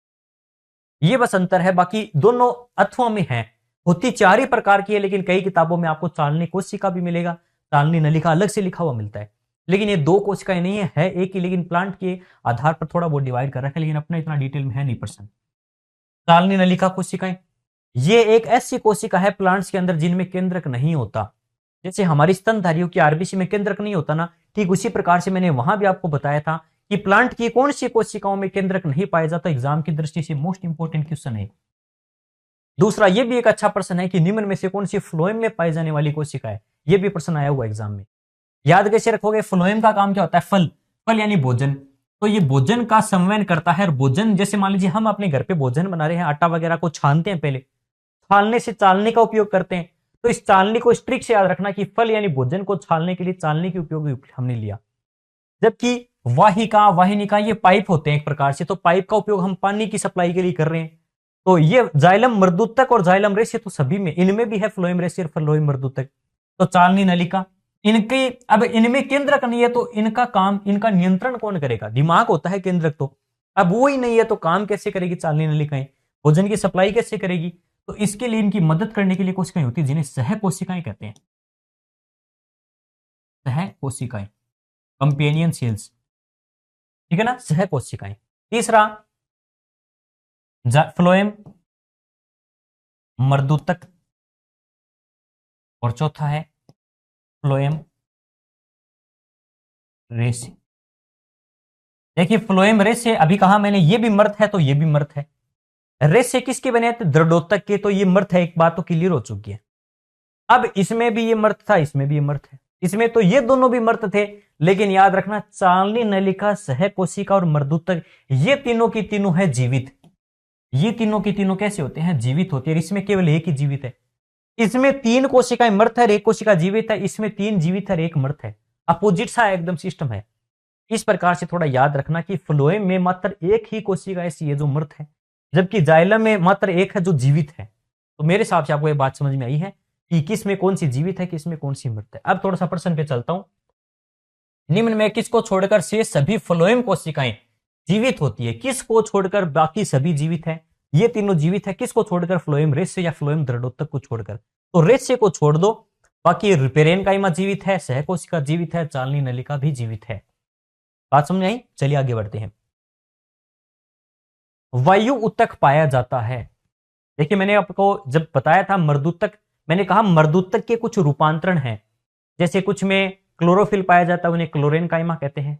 ये बस अंतर है, बाकी दोनों अथवा में है, होती 4 ही प्रकार की है, लेकिन कई किताबों में आपको चालनी कोशिका भी मिलेगा, चालनी नलिका अलग से लिखा हुआ मिलता है। लेकिन ये 2 कोशिकाएं नहीं है एक ही, लेकिन प्लांट के आधार पर थोड़ा बहुत डिवाइड कर रखा है, लेकिन अपना इतना डिटेल में है नहीं पर्सन। चालनी नलिका कोशिकाएं ये एक ऐसी कोशिका है प्लांट्स के अंदर जिनमें केंद्रक नहीं होता। जैसे हमारी स्तनधारियों की आरबीसी में केंद्रक नहीं होता ना, ठीक उसी प्रकार से मैंने वहां भी आपको बताया था कि प्लांट की कौन सी कोशिकाओं में केंद्रक नहीं पाया जाता। एग्जाम की दृष्टि से मोस्ट इंपोर्टेंट क्वेश्चन है। दूसरा ये भी एक अच्छा प्रश्न है कि निम्न में से कौन सी फ्लोएम में पाई जाने वाली कोशिका है, ये भी प्रश्न आया हुआ एग्जाम में। याद कैसे रखोगे, फ्लोएम का काम क्या होता है, फल, फल यानी भोजन। तो ये भोजन का संवहन करता है, और भोजन जैसे मान लीजिए हम अपने घर पे भोजन बना रहे हैं, आटा वगैरह को छानते हैं, पहले छालने से चालनी का उपयोग करते हैं। तो इस चालनी को स्ट्रिक्ट से याद रखना कि फल यानी भोजन को छालने के लिए चालनी के उपयोग हमने लिया। जबकि वाहिका, वाहिनिका ये पाइप होते हैं एक प्रकार से, तो पाइप का उपयोग हम पानी की सप्लाई के लिए कर रहे हैं। तो ये जाइलम मर्दूतक और जाइलम रेसे तो सभी में, इनमें भी है फ्लोएम रेसे और फ्लोएम मर्दूतक। तो चालनी नलिका इनकी, अब इनमें केंद्रक नहीं है तो इनका काम, इनका नियंत्रण कौन करेगा, दिमाग होता है केंद्रक, तो अब वो ही नहीं है तो काम कैसे करेगी चालनी नलिकाएं, भोजन की सप्लाई कैसे करेगी। तो इसके लिए इनकी मदद करने के लिए कोशिकाएं होती है जिन्हें सह कोशिकाएं कहते हैं, सह कोशिकाएं, कंपेनियन सेल्स, ठीक है ना, सह कोशिकाएं। तीसरा फ्लोएम मर्दूतक, और चौथा है फ्लोएम रेसे। देखिए फ्लोएम रेसे अभी कहा मैंने, ये भी मर्द है तो ये भी मर्द है। रेसे किसके बने थे, दृढ़ोतक के, तो ये मर्द है, एक बात तो क्लियर हो चुकी है। अब इसमें भी ये मर्द था, इसमें भी ये मर्द है, इसमें तो ये दोनों भी मर्द थे, लेकिन याद रखना चालनी नलिका, सह कोशिका और मर्दूतक ये तीनों की तीनों है जीवित। ये तीनों की तीनों कैसे होते हैं, जीवित होते हैं। इसमें केवल एक ही जीवित है, इसमें 3 कोशिकाएं मृत है, एक कोशिका जीवित है, इसमें 3 जीवित है, एक मृत है। अपोजिट सा एकदम सिस्टम है। इस प्रकार से थोड़ा याद रखना कि फ्लोएम में मात्र एक ही कोशिका ऐसी है जो मृत है, जबकि जाइलम में मात्र एक है जो जीवित है। तो मेरे हिसाब से आपको ये बात समझ में आई है कि किस में कौन सी जीवित है, किस में कौन सी मृत है। अब थोड़ा सा प्रश्न पे चलता हूं। निम्न में किसको छोड़कर शेष सभी फ्लोएम कोशिकाएं जीवित होती है, किसको छोड़कर बाकी सभी जीवित है, ये तीनों जीवित है, किसको छोड़कर, फ्लोएम रेसे या फ्लोएम दृढ़ोतक को छोड़कर। तो रेसे को छोड़ दो, बाकी पेरेनकाइमा जीवित है, सहकोशिका जीवित है, चालनी नलिका भी जीवित है। बात समझ आई, चलिए आगे बढ़ते हैं। वायु उत्तक पाया जाता है। देखिए मैंने आपको जब बताया था मर्दूतक, मैंने कहा मर्दूतक के कुछ रूपांतरण हैं, जैसे कुछ में क्लोरोफिल पाया जाता है, उन्हें क्लोरेनकाइमा कहते हैं।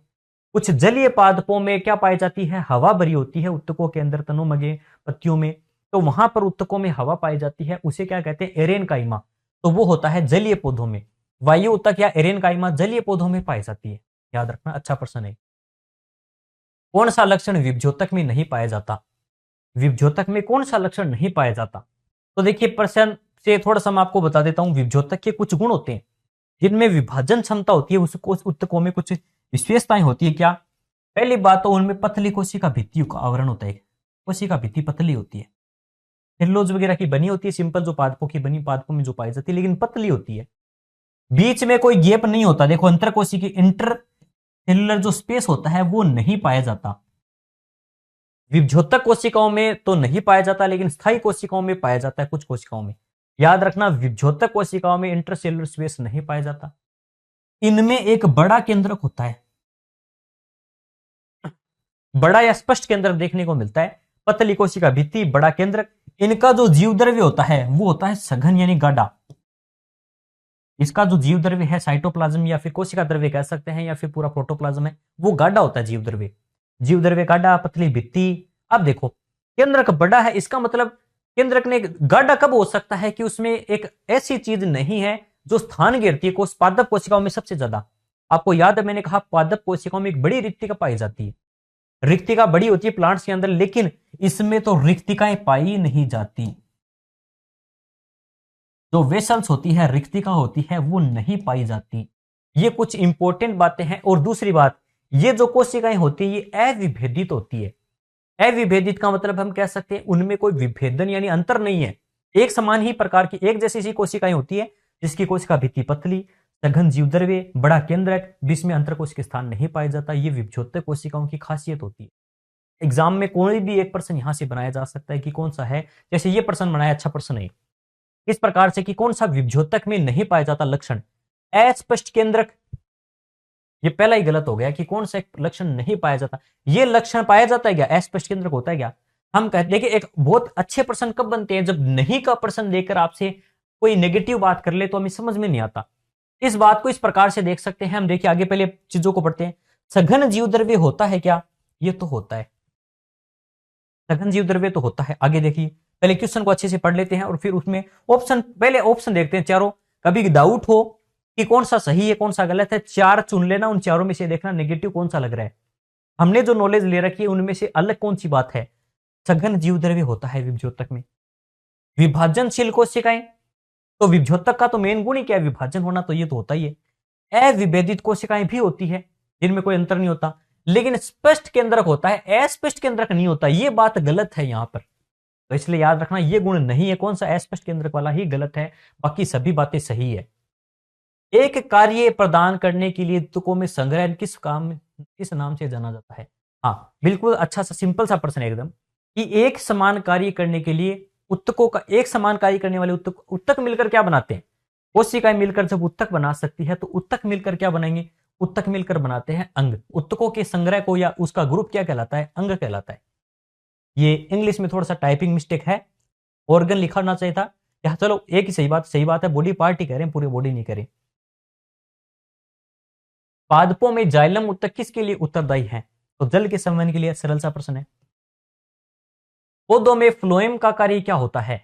कुछ जलीय पादपों में क्या पाई जाती है, हवा भरी होती है उत्तकों के अंदर, तनों मगे पत्तियों में, तो वहां पर उत्तकों में हवा पाई जाती है, उसे क्या कहते हैं, एरेनकाइमा। तो वो होता है जलीय पौधों में। वायु उत्तक या एरेनकाइमा जलीय पौधों में पाई जाती है, याद रखना, अच्छा प्रश्न है। कौन सा लक्षण विभज्योतक में नहीं पाया जाता? विभज्योतक में कौन सा लक्षण नहीं पाया जाता? तो देखिए प्रश्न से थोड़ा सा मैं आपको बता देता हूं। विभज्योतक के कुछ गुण होते हैं जिनमें विभाजन क्षमता होती है, उसको उत्तकों में कुछ विशेषताएं होती है। क्या? पहली बात तो उनमें पतली कोशिका भित्ति का आवरण होता है। कोशिका भित्ति पतली होती है, सेलुलोज वगैरह की बनी होती है, सिंपल जो पादपों की बनी पादपों में जो पाई जाती है, लेकिन पतली होती है। बीच में कोई गैप नहीं होता। देखो अंतर कोशिकी इंटर सेलुलर जो स्पेस होता है वो नहीं पाया जाता। विभज्योतक कोशिकाओं में तो नहीं पाया जाता, लेकिन स्थायी कोशिकाओं में पाया जाता है, कुछ कोशिकाओं में। याद रखना, विभज्योतक कोशिकाओं में इंटरसेलुलर स्पेस नहीं पाया जाता। इनमें एक बड़ा केंद्रक होता है, बड़ा या स्पष्ट केंद्रक देखने को मिलता है। पतली कोशिका भित्ति, बड़ा केंद्रक। इनका जो जीवद्रव्य होता है वो होता है सघन यानी गाढ़ा। इसका जो जीवद्रव्य है साइटोप्लाज्म या फिर कोशिका द्रव्य कह सकते हैं, या फिर पूरा प्रोटोप्लाज्म है, वो गाढ़ा होता है जीवद्रव्य। जीवद्रव्य गाढ़ा, पतली भित्ति। अब देखो केंद्रक बड़ा है, इसका मतलब केंद्रक ने गाढ़ा कब हो सकता है कि उसमें एक ऐसी चीज नहीं है जो स्थान घेरती है पादप कोशिकाओं में सबसे ज्यादा। आपको याद है मैंने कहा पादप कोशिकाओं में एक बड़ी रिक्तिका पाई जाती है। रिक्तिका बड़ी होती है प्लांट्स के अंदर, लेकिन इसमें तो रिक्तिकाएं पाई नहीं जाती। जो वेसल्स होती है, रिक्तिका होती है, वो नहीं पाई जाती। ये कुछ इंपॉर्टेंट बातें हैं। और दूसरी बात, ये जो कोशिकाएं होती है ये अविभेदित होती है। अविभेदित का मतलब हम कह सकते हैं उनमें कोई विभेदन यानी अंतर नहीं है। एक समान ही प्रकार की एक जैसी सी कोशिकाएं होती है, जिसकी कोशिका भित्ति पतली, सघन जीवद्रव्य, बड़ा केंद्रक, बीच में अंतरकोश के स्थान नहीं पाया जाता। ये विभज्योतक कोशिकाओं की खासियत होती है। एग्जाम में कोई भी एक प्रश्न यहां से बनाया जा सकता है कि कौन सा है। जैसे ये प्रश्न बनाया, अच्छा प्रश्न है इस प्रकार से कि कौन सा विभज्योतक में नहीं पाया जाता लक्षण? अस्पष्ट केंद्रक। ये पहला ही गलत हो गया कि कौन सा लक्षण नहीं पाया जाता। ये लक्षण पाया जाता है क्या? अस्पष्ट केंद्रक होता है क्या? हम कहते देखिए एक बहुत अच्छे प्रश्न कब बनते हैं? जब नहीं का प्रश्न देकर आपसे कोई नेगेटिव बात कर ले तो हमें समझ में नहीं आता। इस बात को इस प्रकार से देख सकते हैं हम। देखिए आगे पहले चीजों को पढ़ते हैं। सघन जीवद्रव्य होता है क्या? ये तो होता है, सघन जीवद्रव्य तो होता है। आगे देखिए, पहले क्वेश्चन को अच्छे से पढ़ लेते हैं और फिर उसमें ऑप्शन, पहले ऑप्शन देखते हैं चारों। कभी डाउट हो कि कौन सा सही है कौन सा गलत है, चार चुन लेना, उन चारों में से देखना नेगेटिव कौन सा लग रहा है। हमने जो नॉलेज ले रखी है उनमें से अलग कौन सी बात है? सघन जीवद्रव्य होता है विभज्योतक में। विभाजनशील कोशिकाएं, तो विभज्योतक का तो मेन गुण ही क्या है? विभाजन होना, तो ये तो होता ही है। अविभेदित कोशिकाएं भी होती है जिनमें कोई अंतर नहीं होता, लेकिन स्पष्ट केंद्रक होता है, अस्पष्ट केंद्रक नहीं होता। ये बात गलत है यहां पर, तो इसलिए याद रखना ये गुण नहीं है। कौन सा? अस्पष्ट केंद्रक वाला ही गलत है, बाकी सभी बातें सही है। एक कार्य प्रदान करने के लिए तुकों में संग्रह किस नाम से जाना जाता है? हाँ बिल्कुल, अच्छा सा सिंपल सा प्रश्न है एकदम, कि एक समान कार्य करने के लिए उत्तकों का, एक समान कार्य करने वाले उत्तक मिलकर क्या बनाते हैं? कोशिकाएं मिलकर जब उत्तक बना सकती है तो उत्तक मिलकर क्या बनाएंगे? उत्तक मिलकर बनाते हैं अंग। उत्तकों के संग्रह को या उसका ग्रुप क्या कहलाता है? अंग कहलाता है। ये इंग्लिश में थोड़ा सा टाइपिंग मिस्टेक है, ऑर्गन लिखा होना चाहिए था। या चलो एक ही सही बात है, बॉडी पार्ट ही कह रहे हैं, पूरी बॉडी नहीं करें। पादपों में जाइलम उत्तक किसके लिए उत्तरदायी है? तो जल के संवहन के लिए। सरल सा प्रश्न है। पौधों में फ्लोएम का कार्य क्या होता है?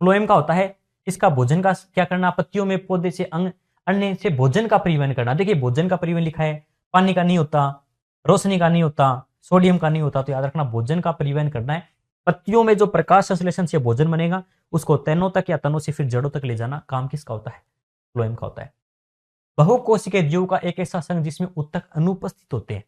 फ्लोएम का होता है इसका भोजन का क्या करना? पत्तियों में पौधे से अन्य से भोजन का परिवहन करना। देखिए भोजन का परिवहन लिखा है, पानी का नहीं होता, रोशनी का नहीं होता, सोडियम का नहीं होता, तो याद रखना भोजन का परिवहन करना है। पत्तियों में जो प्रकाश संश्लेषण से भोजन बनेगा उसको तनों तक या तनों से फिर जड़ों तक ले जाना काम किसका होता है? फ्लोएम का होता है। बहुकोशिकीय जीव का एक ऐसा संघ जिसमें उत्तक अनुपस्थित होते हैं।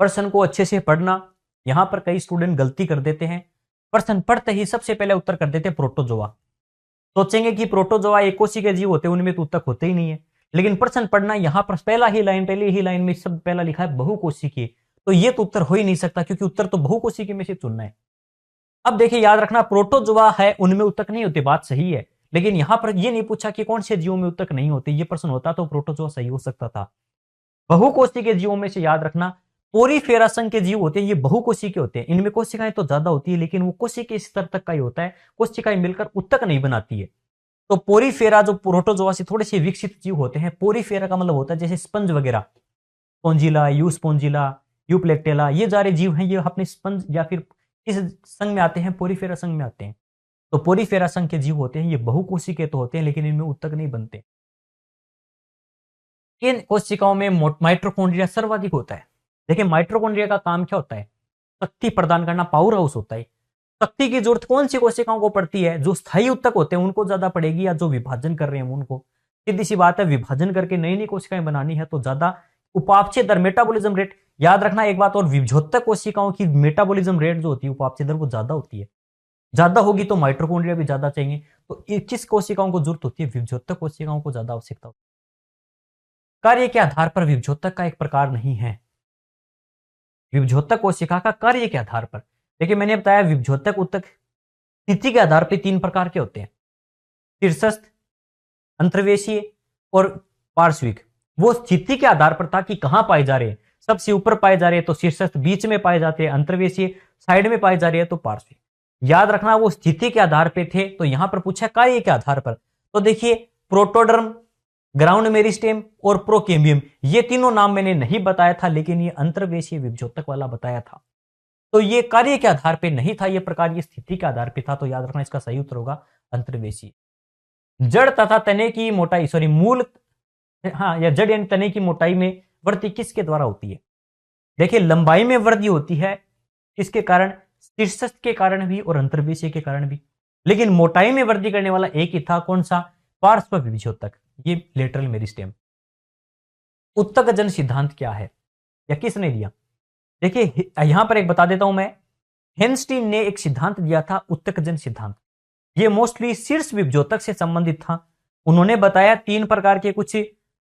प्रश्न को अच्छे से पढ़ना। यहां पर कई स्टूडेंट गलती कर देते हैं, प्रश्न पढ़ते ही सबसे पहले उत्तर कर देते हैं प्रोटोजोआ। सोचेंगे कि प्रोटोजोआ एक कोशिकीय जीव होते हैं, उनमें तो उत्तक होते ही नहीं है। लेकिन प्रश्न पढ़ना, यहां पर पहली ही लाइन में सब पहला लिखा है बहुकोशिकीय, तो ये तो उत्तर हो ही नहीं सकता, क्योंकि उत्तर तो बहुकोशिकीय में से चुनना है। अब देखिए याद रखना, प्रोटोजोआ है उनमें उत्तक नहीं होते, बात सही है, लेकिन यहां पर यह नहीं पूछा कि कौन से जीवों में उत्तक नहीं होते। ये प्रश्न होता तो प्रोटोजोआ सही हो सकता था। बहुकोशिकीय जीवों में से याद रखना पोरीफेरा संघ के जीव होते हैं, ये बहुकोशिकीय होते हैं। इनमें कोशिकाएं तो ज्यादा होती है, लेकिन वो कोशिकीय स्तर तक का ही होता है, कोशिकाएं मिलकर उत्तक नहीं बनाती है। तो पोरीफेरा जो प्रोटोजोआ से थोड़े से विकसित जीव होते हैं, पोरीफेरा का मतलब होता है जैसे स्पंज वगैरह, स्पोंजिला, यूस्पोंजिला, यूप्लेक्टेला, ये सारे जीव हैं, ये अपने स्पंज या फिर किस संघ में आते हैं? पोरीफेरा संघ में आते हैं। तो पोरीफेरा संघ के जीव होते हैं, ये बहुकोशिकीय तो होते हैं, लेकिन इनमें उत्तक नहीं बनते। किन कोशिकाओं में माइटोकॉन्ड्रिया सर्वाधिक होता है? देखिए माइटोकॉन्ड्रिया का काम क्या होता है? शक्ति प्रदान करना, पावर हाउस होता है। शक्ति की जरूरत कौन सी कोशिकाओं को पड़ती है? जो स्थायी उत्तक होते हैं उनको ज्यादा पड़ेगी, या जो विभाजन कर रहे हैं उनको? सीधी सी बात है, विभाजन करके नई नई कोशिकाएं बनानी है तो ज्यादा उपापचय दर, मेटाबॉलिज्म रेट, याद रखना एक बात और, विभोजक कोशिकाओं की मेटाबॉलिज्म रेट जो होती है, उपापचय दर, वो ज्यादा होती है। ज्यादा होगी तो माइटोकॉन्ड्रिया भी ज्यादा चाहिए। तो किस कोशिकाओं को जरूरत होती है? विभोजक कोशिकाओं को ज्यादा आवश्यकता होती है। कार्य के आधार पर विभोजक का एक प्रकार नहीं है। विभोजक कोशिका का कार्य के आधार पर, देखिए मैंने बताया विभोजक उत्तक स्थिति के आधार पर 3 प्रकार के होते हैं, शीर्षस्थ, अंतर्वेशीय और पार्श्विक। वो स्थिति के आधार पर था कि कहां पाए जा रहे हैं, सबसे ऊपर पाए जा रहे हैं तो शीर्षस्थ, बीच में पाए जाते हैं अंतर्वेशीय, साइड में पाए जा रहे हैं तो पार्श्विक। याद रखना वो स्थिति के आधार पे थे। तो यहां पर पूछा कार्य के आधार पर, तो देखिए प्रोटोडर्म, ग्राउंड मेरिस्टेम और प्रोकेम्बियम, ये तीनों नाम मैंने नहीं बताया था, लेकिन ये अंतर्वेशीय विभोजक वाला बताया था। तो ये कार्य के आधार पे नहीं था ये प्रकार, ये स्थिति के आधार पे था। तो याद रखना इसका सही उत्तर होगा अंतर्वेशीय। जड़ तथा तने की मोटाई, सॉरी मूल, हाँ, या जड़ यानी तने की मोटाई में वृद्धि किसके द्वारा होती है? देखिए लंबाई में वृद्धि होती है किसके कारण? शीर्षस्थ के कारण भी और अंतर्वेशीय के कारण भी। लेकिन मोटाई में वृद्धि करने वाला एक ही था, कौन सा? पार्श्व विभोजक, ये लेटरल मेरिस्टेम। उत्तक जन सिद्धांत क्या है या किसने दिया? देखिए यहां पर एक बता देता हूं मैं, हेनस्टीन ने एक सिद्धांत दिया था उत्तक जन सिद्धांत। ये मोस्टली शीर्ष विभोजक से संबंधित था। उन्होंने बताया 3 प्रकार के कुछ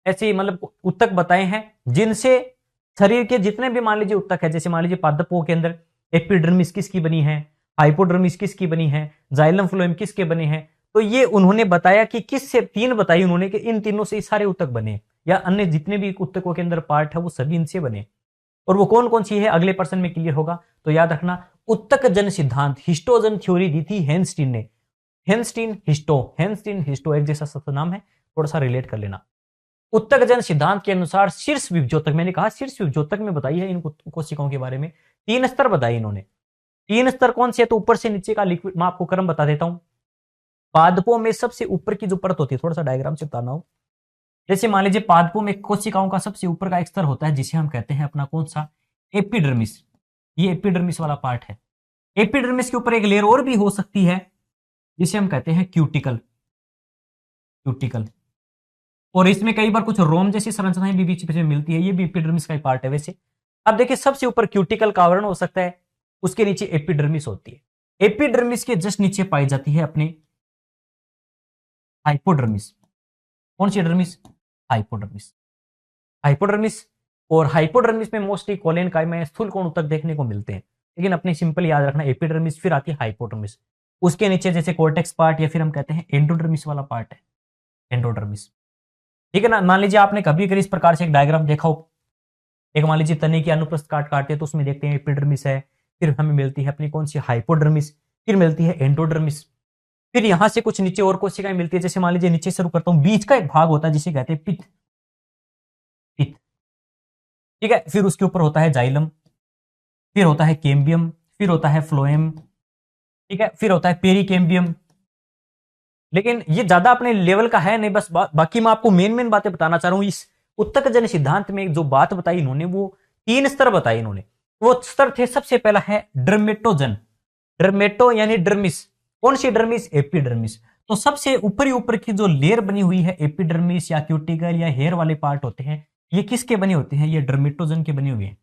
ऐसे मतलब उत्तक बताए हैं, जिनसे शरीर के जितने भी मान लीजिए उत्तक है, जैसे मान लीजिए पादपों के अंदर एपिडर्मिस किसकी बनी है, हाइपोडर्मिस किसकी बनी है, जाइलम फ्लोएम किसके बने हैं। तो ये उन्होंने बताया कि किससे, 3 बताई उन्होंने कि इन तीनों से सारे उत्तक बने, या अन्य जितने भी उत्तकों के अंदर पार्ट है वो सभी इनसे बने। और वो कौन कौन सी है अगले पर्सन में क्लियर होगा। तो याद रखना उत्तक जन सिद्धांत, हिस्टोजन थ्योरी दी थी हेनस्टीन ने। हेनस्टीन हिस्टो एक जैसा सब नाम है, थोड़ा सा रिलेट कर लेना। उत्तक जन सिद्धांत के अनुसार शीर्ष विभोजक, मैंने कहा शीर्ष विभोजक में बताई है इन कोशिकाओं के बारे में 3 स्तर बताए इन्होंने। 3 स्तर कौन से? तो ऊपर से नीचे का लिक्विड, मैं आपको क्रम बता देता हूं। पादपों में सबसे ऊपर की जो परत होती है, थोड़ा सा डायग्राम से बताना हो, जैसे मान लीजिए पादपों में कोशिकाओं का सबसे ऊपर का एक स्तर होता है जिसे हम कहते हैं अपना कौन सा? एपिडर्मिस। ये एपिडर्मिस वाला पार्ट है। एपिडर्मिस के ऊपर एक लेयर और भी हो सकती है जिसे हम कहते हैं क्यूटिकल। और इसमें कई बार कुछ रोम जैसी संरचनाएं भी बीच में मिलती है, ये भी एपिडर्मिस का ही पार्ट है वैसे। अब देखिए सबसे ऊपर क्यूटिकल का आवरण हो सकता है, उसके नीचे एपिडर्मिस होती है। एपिडर्मिस के जस्ट नीचे पाई जाती है अपने हाइपोडर्मिस। कौन सी डर्मिस? हाइपोडर्मिस। और हाइपोडर्मिस में मोस्टली कोलेन काइमा स्थूल कोण उत्तक देखने को मिलते हैं, लेकिन अपने सिंपल याद रखना एपिडर्मिस, फिर आती है हाइपोडर्मिस, उसके नीचे जैसे कोर्टेक्स पार्ट या फिर हम कहते हैं एंडोडर्मिस वाला पार्ट है, एंडोडर्मिस। ठीक है ना। मान लीजिए आपने कभी कभी इस प्रकार से एक डायग्राम देखा हो, एक मान लीजिए तने की अनुप्रस्थ काटते हैं तो उसमें देखते हैं एपिडर्मिस है, फिर हमें मिलती है अपनी कौन सी? हाइपोडर्मिस, फिर मिलती है एंडोडर्मिस, फिर यहां से कुछ नीचे और कोशिकाएं मिलती है। जैसे मान लीजिए नीचे शुरू करता हूं, बीच का एक भाग होता है जिसे कहते हैं पित्त। ठीक है, फिर उसके ऊपर होता है जाइलम, फिर होता है कैम्बियम, फिर होता है फ्लोएम, ठीक है, फिर होता है पेरिकेम्बियम। लेकिन ये ज्यादा अपने लेवल का है नहीं, बस बाकी मैं आपको मेन बातें बताना चाह रहा हूं। इस उत्तक जन सिद्धांत में जो बात बताई इन्होंने, वो 3 स्तर बताए इन्होंने। वो स्तर थे, सबसे पहला है डर्मेटोजन, डर्मेटो यानी डर्मिस। कौन सी डर्मिस? एपिडर्मिस। तो सबसे ऊपर की जो लेयर बनी हुई है एपिडर्मिस या क्यूटिकल या हेयर वाले पार्ट होते हैं, ये किसके बने होते हैं? ये डर्मेटोजन के बने हुए हैं।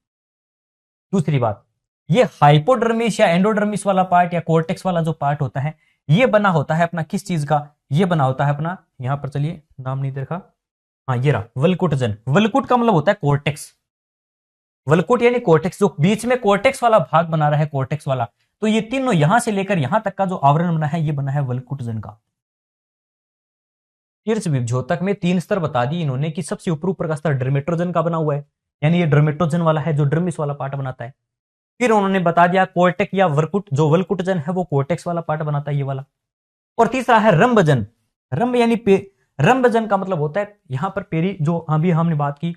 दूसरी बात, ये हाइपोडर्मिस या एंडोडर्मिस वाला पार्ट या कोर्टेक्स वाला जो पार्ट होता है, ये बना होता है अपना किस चीज का? ये बना होता है अपना, यहां पर चलिए नाम नहीं देखा, हाँ ये रहा, वल्कुटजन। वल्कुट का मतलब होता है कोर्टेक्स। वल्कुट यानी कोर्टेक्स, जो बीच में कोर्टेक्स वाला भाग बना रहा है, कोर्टेक्स वाला। तो ये तीनों यहां से लेकर यहां तक का जो आवरण बना है, ये बना है वल्कुटजन का। शीर्ष विभोजक में 3 स्तर बता दिए इन्होंने कि सबसे ऊपर का स्तर डर्मेटोजन का बना हुआ है, यानी ये डर्मेटोजन वाला है जो डर्मिस वाला पार्ट बनाता है। फिर उन्होंने बता दिया कोर्टेक या वर्कुट, जो वल्कुटजन है वो कोर्टेक्स वाला पार्ट बनाता है, ये वाला। और तीसरा है रंभजन। रंभ यानी रंभजन का मतलब होता है यहां पर पेरी, जो अभी हमने बात की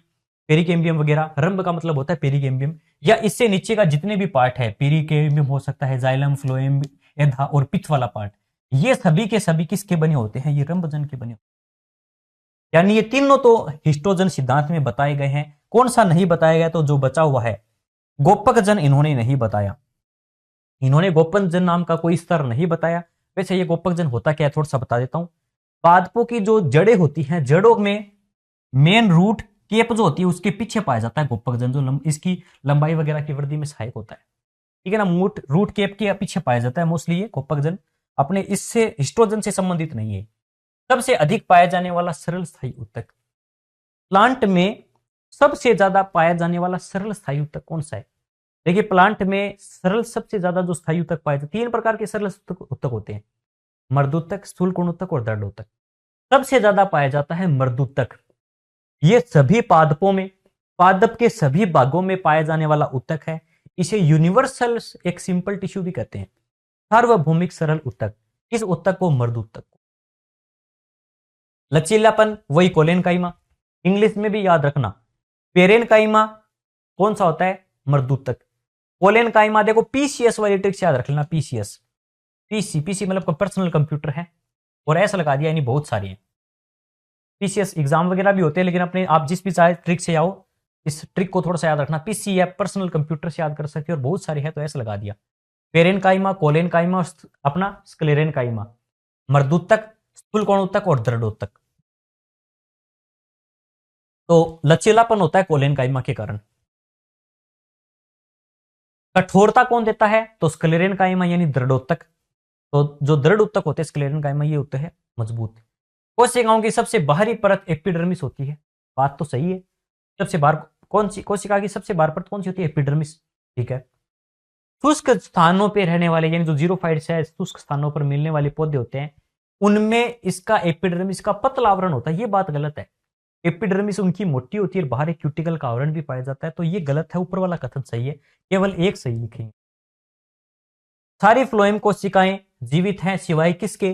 पेरिकेम्बियम वगैरह, रंभ का मतलब होता है पेरिकेम्बियम, या इससे नीचे का जितने भी पार्ट है, पेरिकेम्बियम हो सकता है, जाइलम, फ्लोएम, एधा और पित्त वाला पार्ट, ये सभी के सभी किसके बने होते हैं? ये रंभजन के बने होते हैं। यानी ये तीनों तो हिस्टोजन सिद्धांत में बताए गए हैं। कौन सा नहीं बताया गया? तो जो बचा हुआ है गोपक जन इन्होंने नहीं बताया। इन्होंने गोपक जन नाम का कोई स्तर नहीं बताया। वैसे ये गोपक जन होता क्या है थोड़ा सा बता देता हूं। पादपों की जो जड़ें होती हैं, जड़ों में मेन रूट केप जो होती है उसके पीछे पाया जाता है गोपक जन, जो इसकी लंबाई वगैरह की वृद्धि में सहायक होता है। ठीक है ना, रूट केप के पीछे पाया जाता है मोस्टली ये गोपक जन, अपने इससे हिस्ट्रोजन से संबंधित नहीं है। सबसे अधिक पाया जाने वाला सरल स्थायी उत्तक, प्लांट में सबसे ज्यादा पाया जाने वाला सरल स्थायी उत्तक कौन सा है? देखिए प्लांट में सरल सबसे ज्यादा जो स्थायी उत्तक पाए जाते, 3 प्रकार के सरल उत्तक होते हैं, मर्दूतक, स्थूल कोण उत्तक और दृढ़ उत्तक। सबसे ज्यादा पाया जाता है मर्दूतक। ये सभी पादपों में, पादप के सभी भागों में पाया जाने वाला उत्तक है। इसे यूनिवर्सल एक सिंपल टिश्यू भी कहते हैं, सार्वभौमिक सरल उत्तक। इस उत्तक को मर्दूतक। लचीलापन वही कोलेनकाइमा, इंग्लिश में भी याद रखना। पेरेनकाइमा कौन सा होता है? मर्दूतक। कोलेनकाइमा देखो पीसीएस वाली ट्रिक से याद रख लेना, पीसीएस, पीसी मतलब पर्सनल कंप्यूटर है, और ऐसा लगा दिया, यानी बहुत सारी है। पीसीएस एग्जाम वगैरह भी होते हैं, लेकिन अपने आप जिस भी चाहे ट्रिक से आओ, इस ट्रिक को थोड़ा सा याद रखना। पीसी या पर्सनल कंप्यूटर से याद कर सकते हो, और बहुत सारी है तो ऐसा लगा दिया। पेरेनकाइमा, कोलेनकाइमा, अपना स्क्लेरेनकाइमा, मर्दूतक, स्थूल कोणोत्तक और दृढ़ोत्तक। तो लचीलापन होता है कोलेनकाइमा के कारण। कठोरता कौन देता है? तो स्क्लेरेनकाइमा यानी दृढ़ोत्तक। तो जो दृढ़ उत्तक होते हैं स्क्लेरेनकाइमा, ये होते हैं मजबूत। कोशिकाओं की सबसे बाहरी परत एपिडर्मिस होती है, बात तो सही है। सबसे बाहर कौन सी कोशिका की सबसे बाहर परत कौन सी होती है? एपिडर्मिस। ठीक है। शुष्क स्थानों पे रहने वाले, यानी जो जीरोफाइट्स है, शुष्क स्थानों पर मिलने वाले पौधे होते हैं, उनमें इसका एपिडर्मिस का पतला आवरण होता है। ये बात गलत है। एपिडर्मिस उनकी मोटी होती है और बाहर एक क्यूटिकल का आवरण भी पाया जाता है, तो ये गलत है। ऊपर वाला कथन सही है, केवल एक सही लिखेंगे। सारी फ्लोएम कोशिकाएं जीवित हैं सिवाय किसके?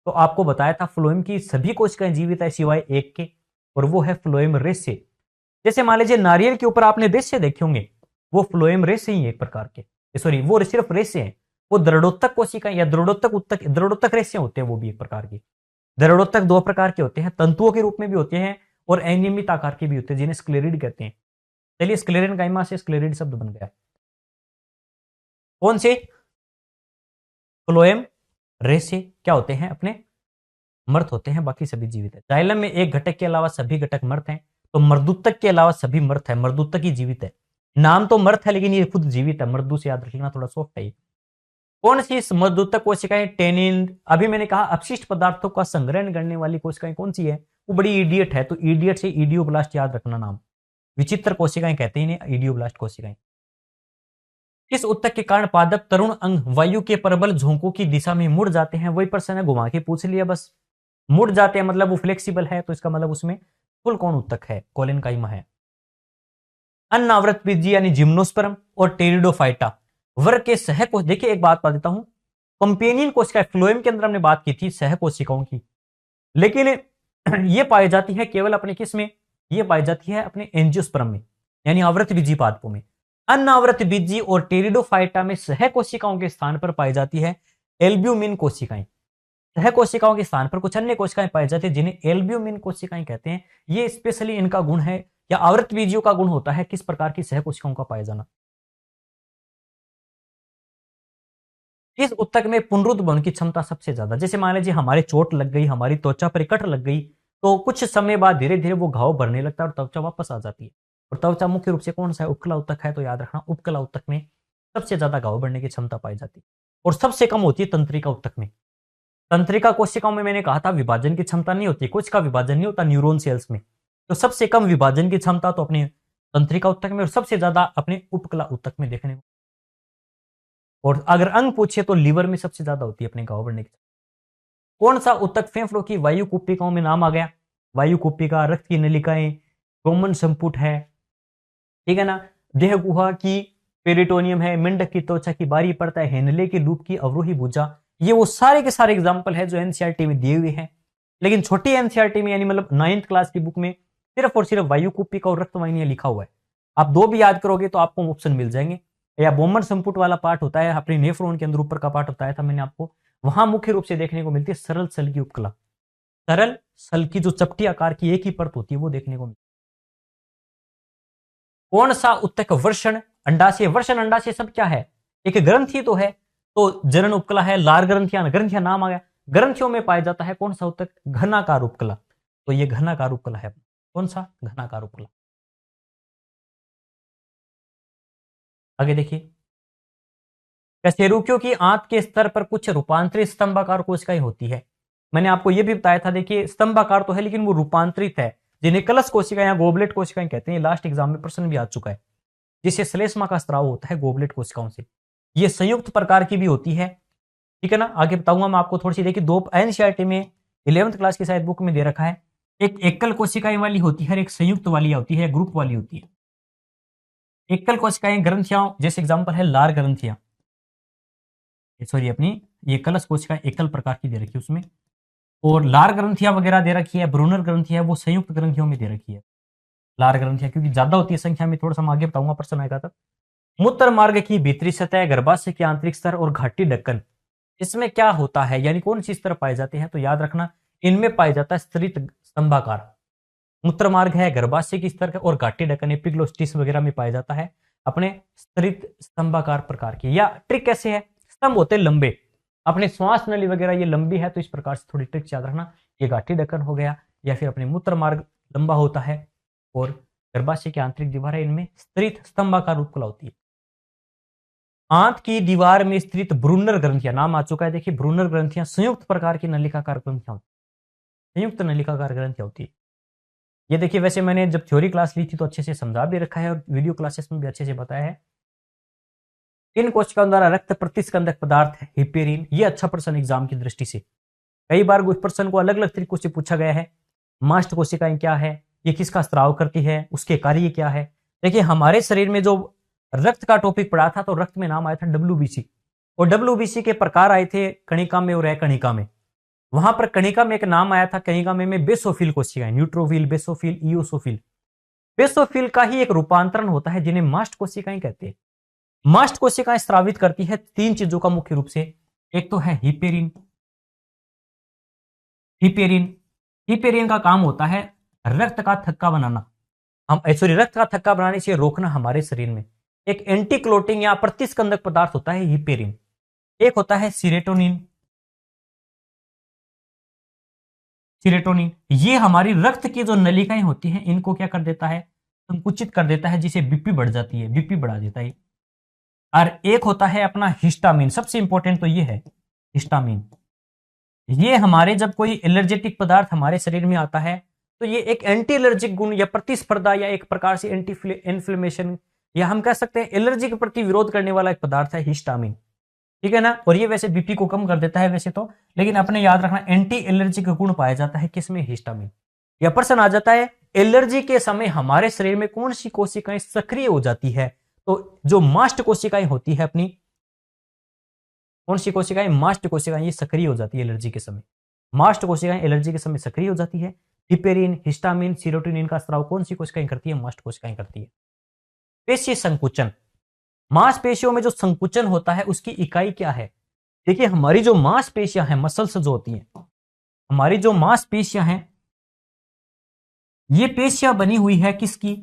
तो आपको बताया था फ्लोएम की सभी कोशिकाएं जीवित है सिवाय एक के, और वो है फ्लोएम रेसे। जैसे मान लीजिए नारियल के ऊपर आपने रेसे देखे होंगे, वो फ्लोएम रेसे ही एक प्रकार के, सॉरी वो सिर्फ रेसे हैं। वो दृढ़ोत्तक कोशिकाएं या दृढ़ोत्तक उत्तक, दृढ़ोत्तक रेसे होते हैं, वो भी एक प्रकार की। दृढ़ोत्तक 2 प्रकार के होते हैं, तंतुओं के रूप में भी होते हैं और अनियमित आकार के भी होते हैं, जिन्हें स्क्लेरिड कहते हैं। चलिए स्क्लेरेनकाइमा से स्क्लेरिड शब्द बन गया। कौन से? फ्लोएम रेसे क्या होते हैं? अपने मर्त होते हैं, बाकी सभी जीवित है। जाइलम में एक घटक के अलावा सभी घटक मर्त हैं, तो मर्दूतक के अलावा सभी मर्त है, मर्दूतक ही जीवित है। नाम तो मर्त है लेकिन ये खुद जीवित है, मर्दू से याद रखना, थोड़ा सॉफ्ट है। कौन सी मर्दूतक कोशिकाएं? टेनिन। अभी मैंने कहा अपशिष्ट पदार्थों का संग्रहण करने वाली कोशिकाएं कौन सी है? वो बड़ी इडियट है, तो इडियट से इडियोब्लास्ट याद रखना नाम। विचित्र कोशिकाएं कहते हैं इन्हें, इडियोब्लास्ट कोशिकाएं। किस उत्तक के कारण पादप तरुण अंग वायु के प्रबल झोंकों की दिशा में मुड़ जाते हैं? वही प्रश्न है, घुमा के पूछ लिया बस। मुड़ जाते हैं मतलब वो फ्लेक्सिबल है, तो इसका मतलब उसमें फुल कौन उत्तक है? कोलेनकाइमा है। अनावृत बीजी यानी जिम्नोस्पर्म और टेरिडोफाइटा वर्ग के सह कोश। देखिए एक बात बता देता हूं, कंपेनियन कोशिका फ्लोएम के अंदर हमने बात की थी सह कोशिकाओं की, लेकिन ये पाई जाती है केवल अपने किस में? ये पाई जाती है अपने एंजियोस्पर्म में, यानी आवृत बीजी पादपों में। अनावृत बीजी और टेरिडोफाइटा में सह कोशिकाओं के स्थान पर पाई जाती है एल्ब्यूमिन कोशिकाएं। सह कोशिकाओं के स्थान पर कुछ अन्य कोशिकाएं पाई जाती है जिन्हें एल्ब्यूमिन कोशिकाएं कहते हैं। ये स्पेशली इनका गुण है, या आवृत बीजियों का गुण होता है किस प्रकार की सह कोशिकाओं का पाया जाना। इस उत्तक में पुनरुत्पन्न होने की क्षमता सबसे ज्यादा। जैसे मान लीजिए हमारे चोट लग गई, हमारी त्वचा पर कट लग गई, तो कुछ समय बाद धीरे धीरे वो घाव भरने लगता है और त्वचा वापस आ जाती है। और त्वचा मुख्य रूप से कौन सा है? उपकला उत्तक है, तो याद रखना उपकला उत्तक में सबसे ज्यादा घाव भरने की क्षमता पाई जाती है, और सबसे कम होती है तंत्रिका उत्तक में। तंत्रिका कोशिकाओं में मैंने कहा था विभाजन की क्षमता नहीं होती, कुछ का विभाजन नहीं होता न्यूरॉन सेल्स में, तो सबसे कम विभाजन की क्षमता तो अपने तंत्रिका उत्तक में और सबसे ज्यादा अपने उपकला उत्तक में देखने को। और अगर अंग पूछे तो लीवर में सबसे ज्यादा होती है अपने घाव बढ़ने की। कौन सा उत्तक फेफड़ों की वायु कुप्पिकाओं में नाम आ गया? वायु कुप्पिका, रक्त की नलिकाएं, रोमन संपुट है, ठीक है ना, देह गुहा की पेरिटोनियम है, मेंढक की त्वचा की बाहरी परत है, हेनले की लूप की अवरोही भुजा। ये वो सारे के सारे एग्जाम्पल है जो एनसीईआरटी में दिए हुए हैं, लेकिन छोटी एनसीईआरटी में यानी मतलब 9th क्लास की बुक में सिर्फ और सिर्फ वायु कुप्पिका और रक्तवाहिनियां लिखा हुआ है। आप 2 भी याद करोगे तो आपको ऑप्शन मिल जाएंगे। या बोमन संपुट वाला पार्ट होता है अपनी नेफ्रॉन के अंदर ऊपर का पार्ट बताया था मैंने आपको, वहां मुख्य रूप से देखने को मिलती है सरल सल की उपकला। सरल सल की जो चपटी आकार की एक ही परत होती है वो देखने को मिलती है। कौन सा उत्तक वर्षण अंडाशय, वर्षण अंडाशय सब क्या है, एक ग्रंथि तो है, तो जनन उपकला है, लार ग्रंथियां, ग्रंथियां नाम आ गया, ग्रंथियों में पाया जाता है कौन सा उत्तक, घनाकार उपकला। तो ये घनाकार उपकला है, कौन सा, घनाकार उपकला। आगे देखिए, कशेरुकियों की आंत के स्तर पर कुछ रूपांतरित स्तंभाकार कोशिकाएं होती है। मैंने आपको यह भी बताया था, देखिए स्तंभाकार तो है लेकिन वो रूपांतरित है, जिन्हें कलश कोशिकाएं या गोबलेट कोशिकाएं कहते हैं। लास्ट एग्जाम में प्रश्न भी आ चुका है, जिससे श्लेष्मा का स्त्राव होता है गोबलेट कोशिकाओं से। ये संयुक्त प्रकार की भी होती है, ठीक है ना। आगे बताऊंगा मैं आपको थोड़ी सी, देखिए दो एनसीईआरटी में 11th क्लास की शायद बुक में दे रखा है, एक एकल कोशिकाएं वाली होती है, एक संयुक्त वाली होती है, ग्रुप वाली होती है। एकल कोशिकाएं ग्रंथियां, जैसे एग्जांपल है लार ग्रंथियां, सॉरी अपनी ये कलश कोशिका एकल प्रकार की दे रखी है उसमें, और लार ग्रंथियां वगैरह दे रखी है, ब्रूनर ग्रंथियां वो संयुक्त ग्रंथियों में दे रखी है। लार ग्रंथियां क्योंकि ज्यादा होती है संख्या में, थोड़ा सा मैं आगे बताऊंगा प्रश्न आएगा तब। मूत्र मार्ग की भीतरी सतह, गर्भाशय की आंतरिक स्तर और घाटी ढक्कन, इसमें क्या होता है, यानी कौन सी स्तर पाए जाते हैं, तो याद रखना इनमें पाया जाता है स्तरित स्तंभाकार। मूत्र मार्ग है, गर्भाशय की स्तर और घाटी ढक्कन एपिग्लोटिस वगैरह में पाया जाता है अपने स्तरित स्तंभाकार प्रकार की। या ट्रिक कैसे है, स्तंभ होते लंबे, अपने श्वास नली वगैरह ये लंबी है, तो इस प्रकार से थोड़ी ट्रिक याद रखना, ये घाटी ढक्कन हो गया, या फिर अपने मूत्र मार्ग लंबा होता है, और गर्भाशय की आंतरिक दीवार है, इनमें स्तरित स्तंभाकार उपकला होती है। आंत की दीवार में स्थित ब्रूनर ग्रंथियां, नाम आ चुका है, देखिए ब्रूनर ग्रंथियां संयुक्त प्रकार की नलिकाकार ग्रंथियां होती है, संयुक्त नलिकाकार ग्रंथियां होती है। ये देखिए, वैसे मैंने जब थ्योरी क्लास ली थी तो अच्छे से समझा भी रखा है, और वीडियो क्लासेस में भी अच्छे से बताया है। इन कोशिकाओं द्वारा रक्त प्रतिस्कंदक पदार्थ है हिपेरिन, ये अच्छा प्रश्न एग्जाम की दृष्टि से, कई बार उस प्रश्न को अलग अलग तरीकों से पूछा गया है। मास्ट कोशिकाएं क्या है, ये किसका स्राव करती है, उसके कार्य क्या है। देखिए हमारे शरीर में जो रक्त का टॉपिक पड़ा था, तो रक्त में नाम आया था डब्ल्यूबीसी, और डब्ल्यूबीसी के प्रकार आए थे कणिका में और कणिका में। वहां पर कणिका में एक नाम आया था, कणिका में बेसोफिल कोशिकाएं, न्यूट्रोफिल, बेसोफिल, इयोसोफिल। बेसोफिल का ही एक रूपांतरण होता है जिन्हें मास्ट कोशिकाएं कहते हैं। मास्ट कोशिकाएं स्रावित करती है तीन चीजों का मुख्य रूप से, एक तो है हिपेरिन। हिपेरिन, हिपेरिन का काम होता है रक्त का थक्का बनाना, हम सॉरी रक्त का थक्का बनाने से रोकना हमारे शरीर में। एक एंटी क्लोटिंग या प्रतिस्कंदक पदार्थ होता है हिपेरिन। एक होता है सीरेटोनिन, सीरेटोनिन ये हमारी रक्त की जो नलिकाएं होती हैं इनको क्या कर देता है, संकुचित कर देता है, जिसे बीपी बढ़ जाती है, बीपी बढ़ा देता है। और एक होता है अपना हिस्टामिन, सबसे इंपॉर्टेंट तो ये है हिस्टामिन। ये हमारे जब कोई एलर्जेटिक पदार्थ हमारे शरीर में आता है, तो ये एक एंटी एलर्जिक गुण या प्रतिस्पर्धा या एक प्रकार से एंटी इन्फ्लेमेशन, या हम कह सकते हैं एलर्जी के प्रति विरोध करने वाला एक पदार्थ है हिस्टामिन, ठीक है ना। और ये वैसे बीपी को कम कर देता है वैसे तो, लेकिन अपने याद रखना एंटी एलर्जिक गुण पाया जाता है किसमें, हिस्टामिन। यह प्रश्न आ जाता है एलर्जी के समय हमारे शरीर में कौन सी कोशिकाएं सक्रिय हो जाती है, तो जो मास्ट कोशिकाएं होती है अपनी, कौन सी कोशिकाएं, मास्ट कोशिकाएं, ये सक्रिय हो जाती है एलर्जी के समय। मास्ट कोशिकाएं एलर्जी के समय सक्रिय हो जाती है। हिपेरिन, हिस्टामिन, सीरोटोनिन का स्राव कौन सी कोशिकाएं करती है, मास्ट कोशिकाएं करती है। पेशी संकुचन, मांसपेशियों में जो संकुचन होता है उसकी इकाई क्या है। देखिए हमारी जो मांसपेशियां हैं, मसल्स जो होती हैं, हमारी जो मांसपेशियां हैं, ये पेशियां बनी हुई है किसकी,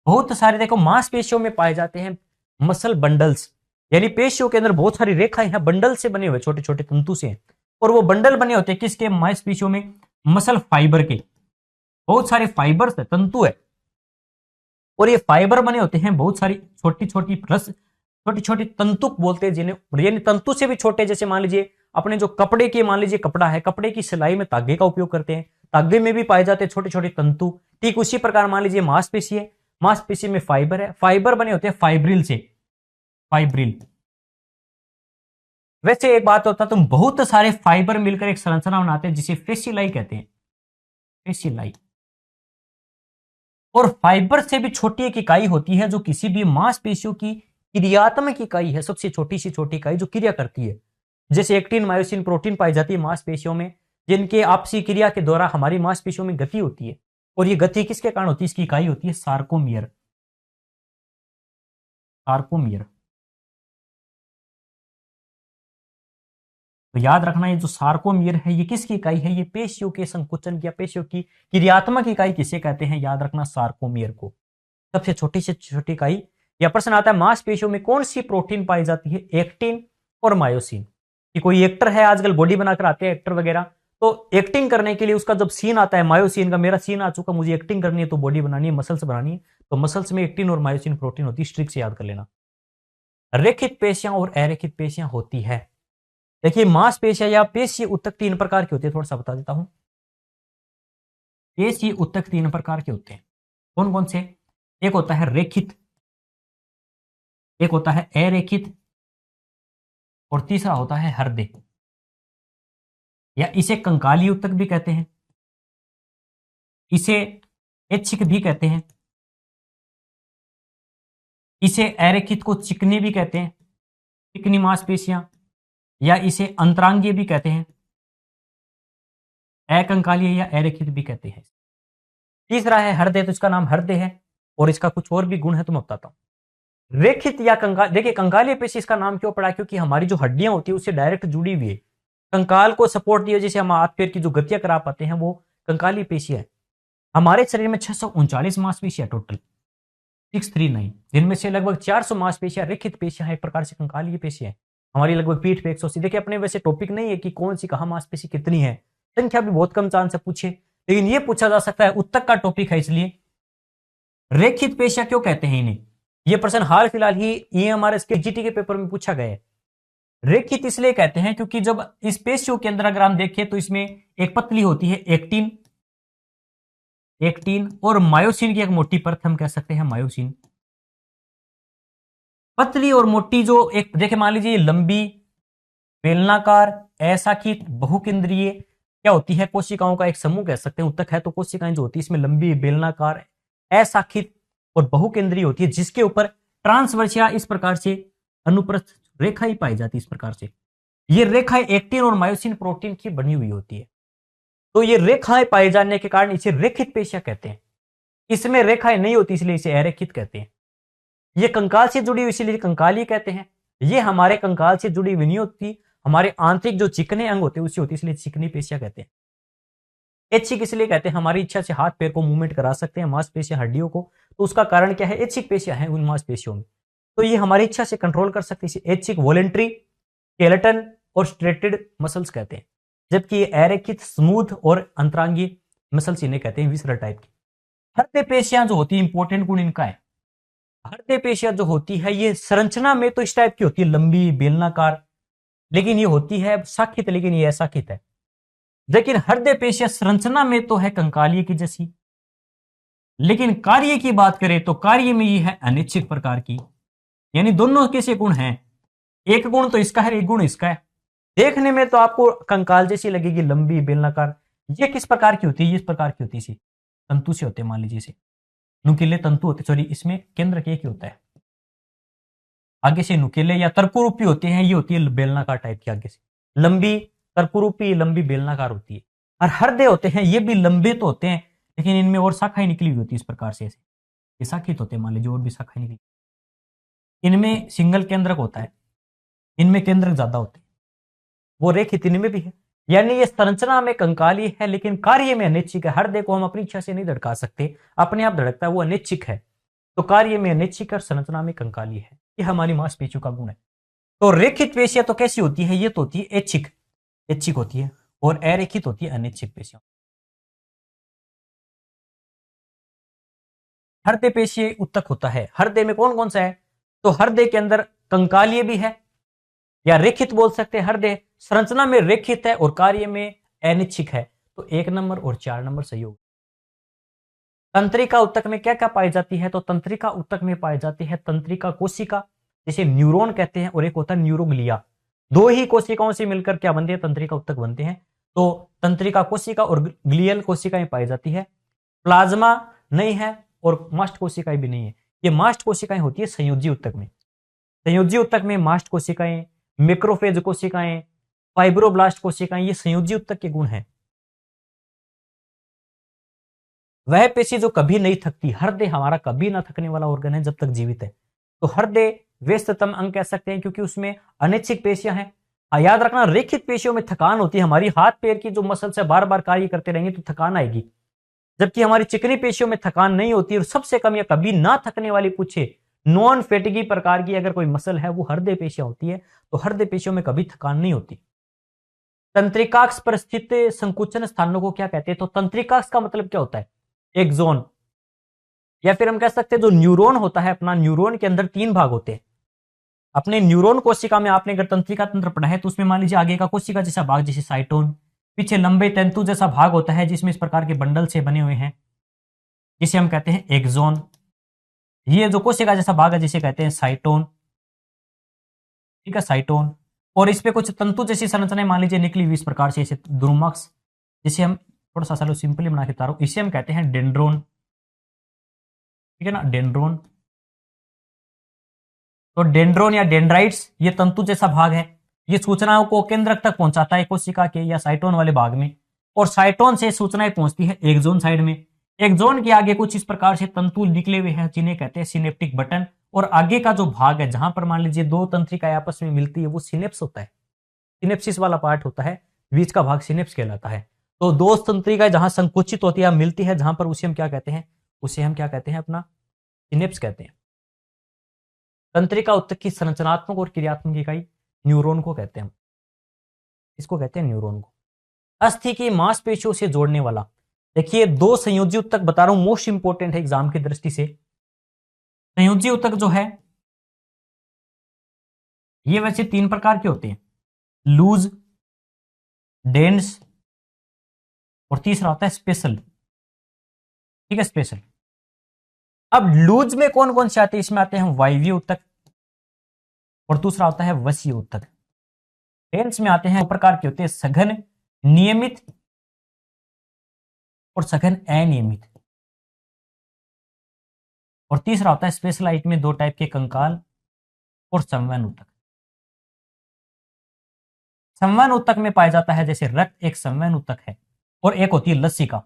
बहुत सारे, देखो मांसपेशियों में पाए जाते हैं मसल बंडल्स, यानी पेशियों के अंदर बहुत सारी रेखाएं हैं, बंडल से बने हुए, छोटे छोटे तंतु से, और वो बंडल बने होते हैं किसके, मांसपेशियों में, मसल फाइबर के। बहुत सारे फाइबर है, तंतु है, और ये फाइबर बने होते हैं बहुत सारी छोटी छोटी रस, छोटी छोटी तंतुक बोलते हैं जिन्हें, यानी तंतु से भी छोटे, जैसे मान लीजिए अपने जो कपड़े के, मान लीजिए कपड़ा है, कपड़े की सिलाई में धागे का उपयोग करते हैं, धागे में भी पाए जाते हैं छोटे छोटे तंतु। ठीक उसी प्रकार मान लीजिए मांसपेशी है, मांसपेशी में फाइबर है, फाइबर बने होते हैं फाइब्रिल से, फाइब्रिल। वैसे एक बात होता है, तुम बहुत सारे फाइबर मिलकर एक संरचना बनाते हैं जिसे फेसिलाई कहते हैं, फेसिलाई। और फाइबर से भी छोटी एक इकाई होती है जो किसी भी मांसपेशियों की क्रियात्मक इकाई है, सबसे छोटी सी छोटी इकाई जो क्रिया करती है, जैसे एक्टिन, मायोसिन, प्रोटीन पाई जाती है मांसपेशियों में, जिनके आपसी क्रिया के द्वारा हमारी मांसपेशियों में गति होती है। और ये गति किसके कारण होती है, इसकी इकाई होती है सार्कोमियर, सार्कोमियर। तो याद रखना ये जो सार्कोमियर है ये किसकी इकाई है, ये पेशियों के संकुचन या पेशियों की क्रियात्मक इकाई किसे कहते हैं, याद रखना सार्कोमियर को। सबसे छोटी से छोटी इकाई। या प्रश्न आता है मांसपेशियों में कौन सी प्रोटीन पाई जाती है, एक्टिन और मायोसिन। कि कोई एक्टर है, आजकल बॉडी बनाकर आते हैं एक्टर वगैरह, तो एक्टिंग करने के लिए उसका जब सीन आता है मायोसिन का, मेरा सीन आ चुका, मुझे एक्टिंग करनी है तो बॉडी बनानी है, मसल्स बनानी है, तो मसल्स में एक्टिन और मायोसिन प्रोटीन होती है, स्ट्रिक से याद कर लेना। रेखित पेशियां और अरेखित पेशियां होती है। देखिए मांसपेशियां या पेशी उत्तक 3 प्रकार की होती है, थोड़ा सा बता देता हूं। पेशी उत्तक 3 प्रकार के होते हैं। कौन कौन से? एक होता है रेखित, एक होता है अरेखित, और तीसरा होता है हृदय, या इसे कंकाली उत्तक भी कहते हैं, इसे ऐच्छिक भी कहते हैं, इसे अरेखित को चिकनी भी कहते हैं, चिकनी मांसपेशियां, या इसे अंतरांगीय भी कहते हैं, अकंकालीय या अरेखित भी कहते हैं। तीसरा है हृदय, तो इसका नाम हृदय है, और इसका कुछ और भी गुण है तो मैं बताता हूं। रेखित या कंकाल, देखिए कंकालीय पेशी इसका नाम क्यों पड़ा, क्योंकि हमारी जो हड्डियां होती है उससे डायरेक्ट जुड़ी हुई है, कंकाल को सपोर्ट दिए, जैसे हम हाथ पैर की जो गतियां करा पाते हैं वो कंकालीय पेशी है। हमारे शरीर में 639 मांसपेशियां टोटल 639, जिनमें से लगभग 400 मांसपेशियां रेखित पेशियां हैं, एक प्रकार से कंकालीय पेशी है। हमारी लगभग पीठ पे 180। देखिए अपने वैसे टॉपिक नहीं है कि कौन सी कहां मांसपेशी कितनी है, संख्या भी बहुत कम चांस है पूछे, लेकिन ये पूछा जा सकता है, उत्तक का टॉपिक है, इसलिए रेखित पेशियां क्यों कहते हैं इन्हें। ये प्रश्न हाल फिलहाल ही EMRS के जीटी के पेपर में पूछा गया है। रेखित इसलिए कहते हैं क्योंकि जब इस पेशियों के अंदर अगर हम देखें तो इसमें एक पतली होती है एक्टिन, एक्टिन और मायोसिन की एक मोटी परत हम कह सकते हैं मायोसिन। पतली और मोटी जो एक देखे, मान लीजिए लंबी बेलनाकार अशाखित बहुकेंद्रीय क्या होती है, कोशिकाओं का एक समूह कह सकते हैं, उत्तक है तो कोशिकाएं जो होती है इसमें लंबी बेलनाकार अशाखित और बहुकेंद्रीय होती है, जिसके ऊपर ट्रांसवर्सिया इस प्रकार से अनुप्रस्थ रेखा ही पाई जाती है। इस प्रकार से ये रेखाएं एक्टिन और मायोसिन प्रोटीन की बनी हुई होती है, तो ये रेखाएं पाए जाने के कारण इसे रेखित पेशियां कहते हैं। इसमें रेखाएं नहीं होती इसलिए इसे अरेखित कहते हैं। ये कंकाल से जुड़ी हुई इसलिए कंकाली कहते हैं। ये हमारे कंकाल से जुड़ी हुई नहीं होती, हमारे आंतरिक जो चिकने अंग होते हैं उससे होती है, इसलिए चिकनी पेशियां कहते हैं। ऐच्छिक इसलिए कहते हैं हमारी इच्छा से हाथ पैर को मूवमेंट करा सकते हैं, मांसपेशियां हड्डियों को, तो उसका कारण क्या है, ऐच्छिक पेशियां हैं उन मांसपेशियों में, तो ये हमारी इच्छा से कंट्रोल कर सकते हैं। ऐच्छिक वॉलेंट्री, स्केलेटन और स्ट्रेटेड मसल्स कहते हैं, जबकि अरेखित स्मूथ और अंतरांगीय मसल्स इन्हें कहते हैं, विसरल टाइप की। हृदय पेशियां जो होती है, इंपॉर्टेंट गुण इनका है, हृदय पेशियां जो होती है ये संरचना में तो इस टाइप की होती है, लंबी बेलनाकार, लेकिन ये होती है शाखित, लेकिन ये अशाखित है। लेकिन हृदय पेशियां संरचना में तो है कंकालीय की जैसी, लेकिन कार्य की बात करें तो कार्य में ये है अनिश्चित प्रकार की, यानी दोनों कैसे गुण हैं, एक गुण तो इसका है, एक गुण इसका है। देखने में तो आपको कंकाल जैसी लगेगी, लंबी बेलनाकार, ये किस प्रकार की होती है, इस प्रकार की होती है, तंतु से होते हैं, मान लीजिए इसे नुकीले तंतु होते, सॉरी इसमें केंद्र एक ही होता है, आगे से नुकीले या तर्करूपी होते हैं, ये होती है बेलनाकार टाइप की, आगे से लंबी तर्करूपी, लंबी बेलनाकार होती है। और हृदय होते हैं ये भी लंबे तो होते हैं, लेकिन इनमें और शाखाएं निकली हुई होती है, इस प्रकार से ऐसे ये शाखित होते हैं, मान लीजिए और भी शाखाएं निकली, इनमें सिंगल केंद्रक होता है, इनमें केंद्रक ज्यादा होते हैं, वो रेखित इनमें भी है, यानी ये संरचना में कंकाली है लेकिन कार्य में अनिच्छिक है। हृदय को हम अपनी इच्छा से नहीं धड़का सकते, अपने आप धड़कता है, वो अनिच्छिक है, तो कार्य में अनिच्छिक और संरचना में कंकाली है। ये हमारी मांसपेशियों का गुण है। तो रेखित पेशियां तो कैसी होती है, ये तो होती है ऐच्छिक, ऐच्छिक होती है, और अरेखित होती है अनिच्छिक पेशियां। हृदय पेशीय उत्तक होता है, हृदय में कौन कौन सा है, तो हृदय के अंदर कंकालीय भी है या रेखित बोल सकते हैं। हृदय संरचना में रेखित है और कार्य में अनिच्छिक है, तो 1 नंबर और 4 नंबर सही होगा। तंत्रिका उत्तक में क्या क्या पाई जाती है, तो तंत्रिका उत्तक में पाई जाती है तंत्रिका कोशिका, जिसे न्यूरॉन कहते हैं, और एक होता है न्यूरोग्लिया। दो ही कोशिकाओं से मिलकर क्या बनते हैं, तंत्रिका उत्तक बनते हैं। तो तंत्रिका कोशिका और ग्लियल कोशिकाएं पाई जाती है। प्लाज्मा नहीं है और मास्ट कोशिकाएं भी नहीं है। ये मास्ट कोशिकाएं होती है संयोजी उत्तक में। संयोजी उत्तक में मास्ट कोशिकाएं, मैक्रोफेज कोशिकाएं, फाइब्रोब्लास्ट कोशिकाएं, ये संयोजी उत्तक के गुण हैं। वह पेशी जो कभी नहीं थकती, हृदय हमारा कभी ना थकने वाला ऑर्गन है जब तक जीवित है, तो हृदय व्यस्ततम अंग कह सकते हैं, क्योंकि उसमें अनिच्छिक पेशियां हैं। याद रखना, रेखित पेशियों में थकान होती है, हमारी हाथ पैर की जो मसल से बार बार कार्य करते रहेंगे तो थकान आएगी, जबकि हमारी चिकनी पेशियों में थकान नहीं होती। और सबसे कम या कभी ना थकने वाली पूछे नॉन फैटिगी प्रकार की अगर कोई मसल है वो हृदय पेशियां होती है, तो हृदय पेशियों में कभी थकान नहीं होती। तंत्रिकाक्ष पर स्थित संकुचन स्थानों को क्या कहते हैं? तो तंत्रिकाक्ष का मतलब क्या होता है? एक जोन, या फिर हम कह सकते हैं जो न्यूरॉन होता है अपना, न्यूरॉन के अंदर 3 भाग होते हैं। अपने न्यूरॉन कोशिका में आपने अगर तंत्रिका तंत्र पढ़ा है तो उसमें मान लीजिए आगे का कोशिका जैसा भाग जैसे साइटोन, पीछे लंबे तंतु जैसा भाग होता है जिसमें इस प्रकार के बंडल से बने हुए हैं, जिसे हम कहते हैं एक्सोन। ये जो कोशिका जैसा भाग है जिसे कहते हैं साइटोन, ठीक है, साइटोन। और इस पे कुछ तंतु जैसी संरचनाएं मान लीजिए निकली हुई इस प्रकार से, इसे ध्रुमक्स, जिसे हम थोड़ा सा चलो सिंपली बना के बता रहा हूं, इसे हम कहते हैं डेंड्रोन, ठीक है ना, डेंड्रोन। तो डेंड्रोन या डेंड्राइट्स ये तंतु जैसा भाग है, ये सूचनाओं को केंद्रक तक पहुंचाता है कोशिका के या साइटोन वाले भाग में, और साइटोन से सूचनाएं पहुंचती है एक्सोन साइड में। एक्सोन के आगे कुछ इस प्रकार से तंतु निकले हुए हैं जिन्हें कहते हैं सिनेप्टिक बटन, और आगे का जो भाग है जहां पर मान लीजिए 2 तंत्रिकाएं आपस में मिलती है वो सिनेप्स होता है, सिनेप्सिस वाला पार्ट होता है, बीच का भाग सिनेप्स कहलाता है। तो 2 तंत्रिकाएं जहां संकुचित होती है मिलती है जहां पर उसे हम क्या कहते हैं? उसे हम क्या कहते हैं? अपना सिनेप्स कहते हैं। तंत्रिका ऊतक की संरचनात्मक और क्रियात्मक इकाई न्यूरॉन को कहते हैं, इसको कहते हैं न्यूरॉन को। अस्थि की मांसपेशियों से जोड़ने वाला, देखिए 2 संयोजी ऊतक बता रहा हूं, मोस्ट इंपोर्टेंट है एग्जाम की दृष्टि से। संयोजी ऊतक जो है ये वैसे 3 प्रकार के होते हैं, लूज, डेंस और तीसरा होता है स्पेशल, ठीक है, स्पेशल। अब लूज में कौन कौन से आते हैं? इसमें आते हैं वायवीय ऊतक और दूसरा होता है वसीय ऊतक। डेंस में आते हैं 2 प्रकार के होते हैं, सघन नियमित और सघन अनियमित, और तीसरा होता है स्पेशलाइट में 2 टाइप के, कंकाल और संवहन ऊतक। संवहन ऊतक में पाया जाता है जैसे रक्त एक संवहन ऊतक है, और एक होती है लसिका,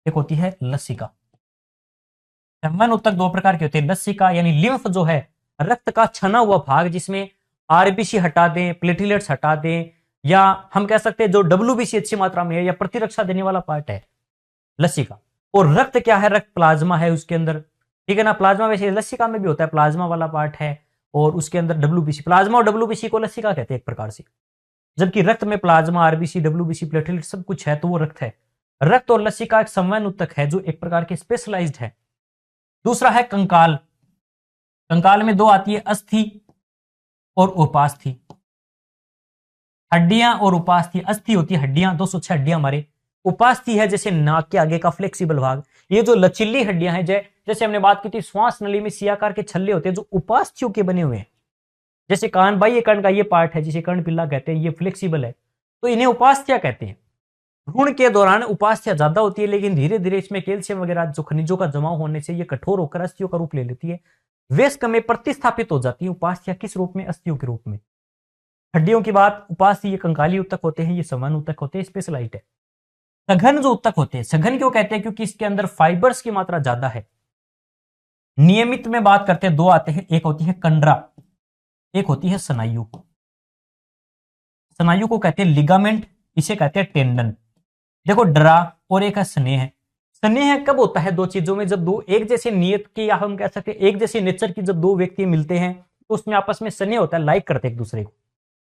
एक होती है लसिका। संवहन ऊतक 2 प्रकार के होते हैं, लसिका यानी लिम्फ जो है रक्त का छना हुआ भाग जिसमें आरबीसी हटा दें, प्लेटलेट्स हटा दें, या हम कह सकते हैं जो डब्ल्यूबीसी अच्छी मात्रा में है या प्रतिरक्षा देने वाला पार्ट है, लसिका। और रक्त क्या है? रक्त प्लाज्मा है उसके अंदर, ठीक है ना, प्लाज्मा वैसे लसिका में भी होता है, प्लाज्मा वाला पार्ट है, और उसके अंदर डब्ल्यूबीसी, प्लाज्मा और डब्ल्यूबीसी को लसिका कहते हैं एक प्रकार से। जबकि रक्त में प्लाज्मा, आरबीसी, डब्ल्यूबीसी, प्लेटलेट सब कुछ है, तो वो रक्त है। रक्त और लसिका एक संवहन ऊतक है जो एक प्रकार के स्पेशलाइज्ड है। दूसरा है कंकाल। कंकाल में 2 आती है, अस्थि और उपास्थि। हड्डियां और उपास्थि, अस्थि होती है हड्डियां, 206 हड्डियां हमारे, उपास्थि है जैसे नाक के आगे का फ्लेक्सिबल भाग, ये जो लचीली हड्डियां हैं, जैसे हमने बात की थी श्वास नली में सियाकार के छल्ले होते हैं जो उपास्थियों के बने हुए हैं, जैसे कान, बाह्य कर्ण का ये पार्ट है जिसे कर्ण पिल्ला कहते हैं, ये फ्लेक्सिबल है, तो इन्हें उपास्थियां कहते हैं। भ्रूण के दौरान उपास्थियां ज्यादा होती है, लेकिन धीरे धीरे इसमें कैल्शियम वगैरह जो खनिजों का जमाव होने से ये कठोर होकर अस्थियों का रूप ले लेती है, वयस्क में प्रतिस्थापित हो जाती है उपास्थियां, किस रूप में? अस्थियों के रूप में। हड्डियों की बात, उपास्थि ये कंकाली ऊतक होते हैं, ये संवहन ऊतक होते हैं, स्पेशलाइट है। सघन जो ऊतक होते हैं, सघन क्यों कहते हैं? क्योंकि इसके अंदर फाइबर्स की मात्रा ज्यादा है। नियमित में बात करते हैं, 2 आते हैं, एक होती है कंडरा, एक होती है स्नायु। स्नायु को कहते हैं लिगामेंट, इसे कहते हैं टेंडन। देखो ड्रा और एक है स्नेह। स्नेह कब होता है 2 चीजों में? जब 2 एक जैसे नियत की, या हम कह सकते हैं एक जैसे नेचर की, जब 2 व्यक्ति मिलते हैं तो उसमें आपस में स्नेह होता है, लाइक करते हैं एक दूसरे को,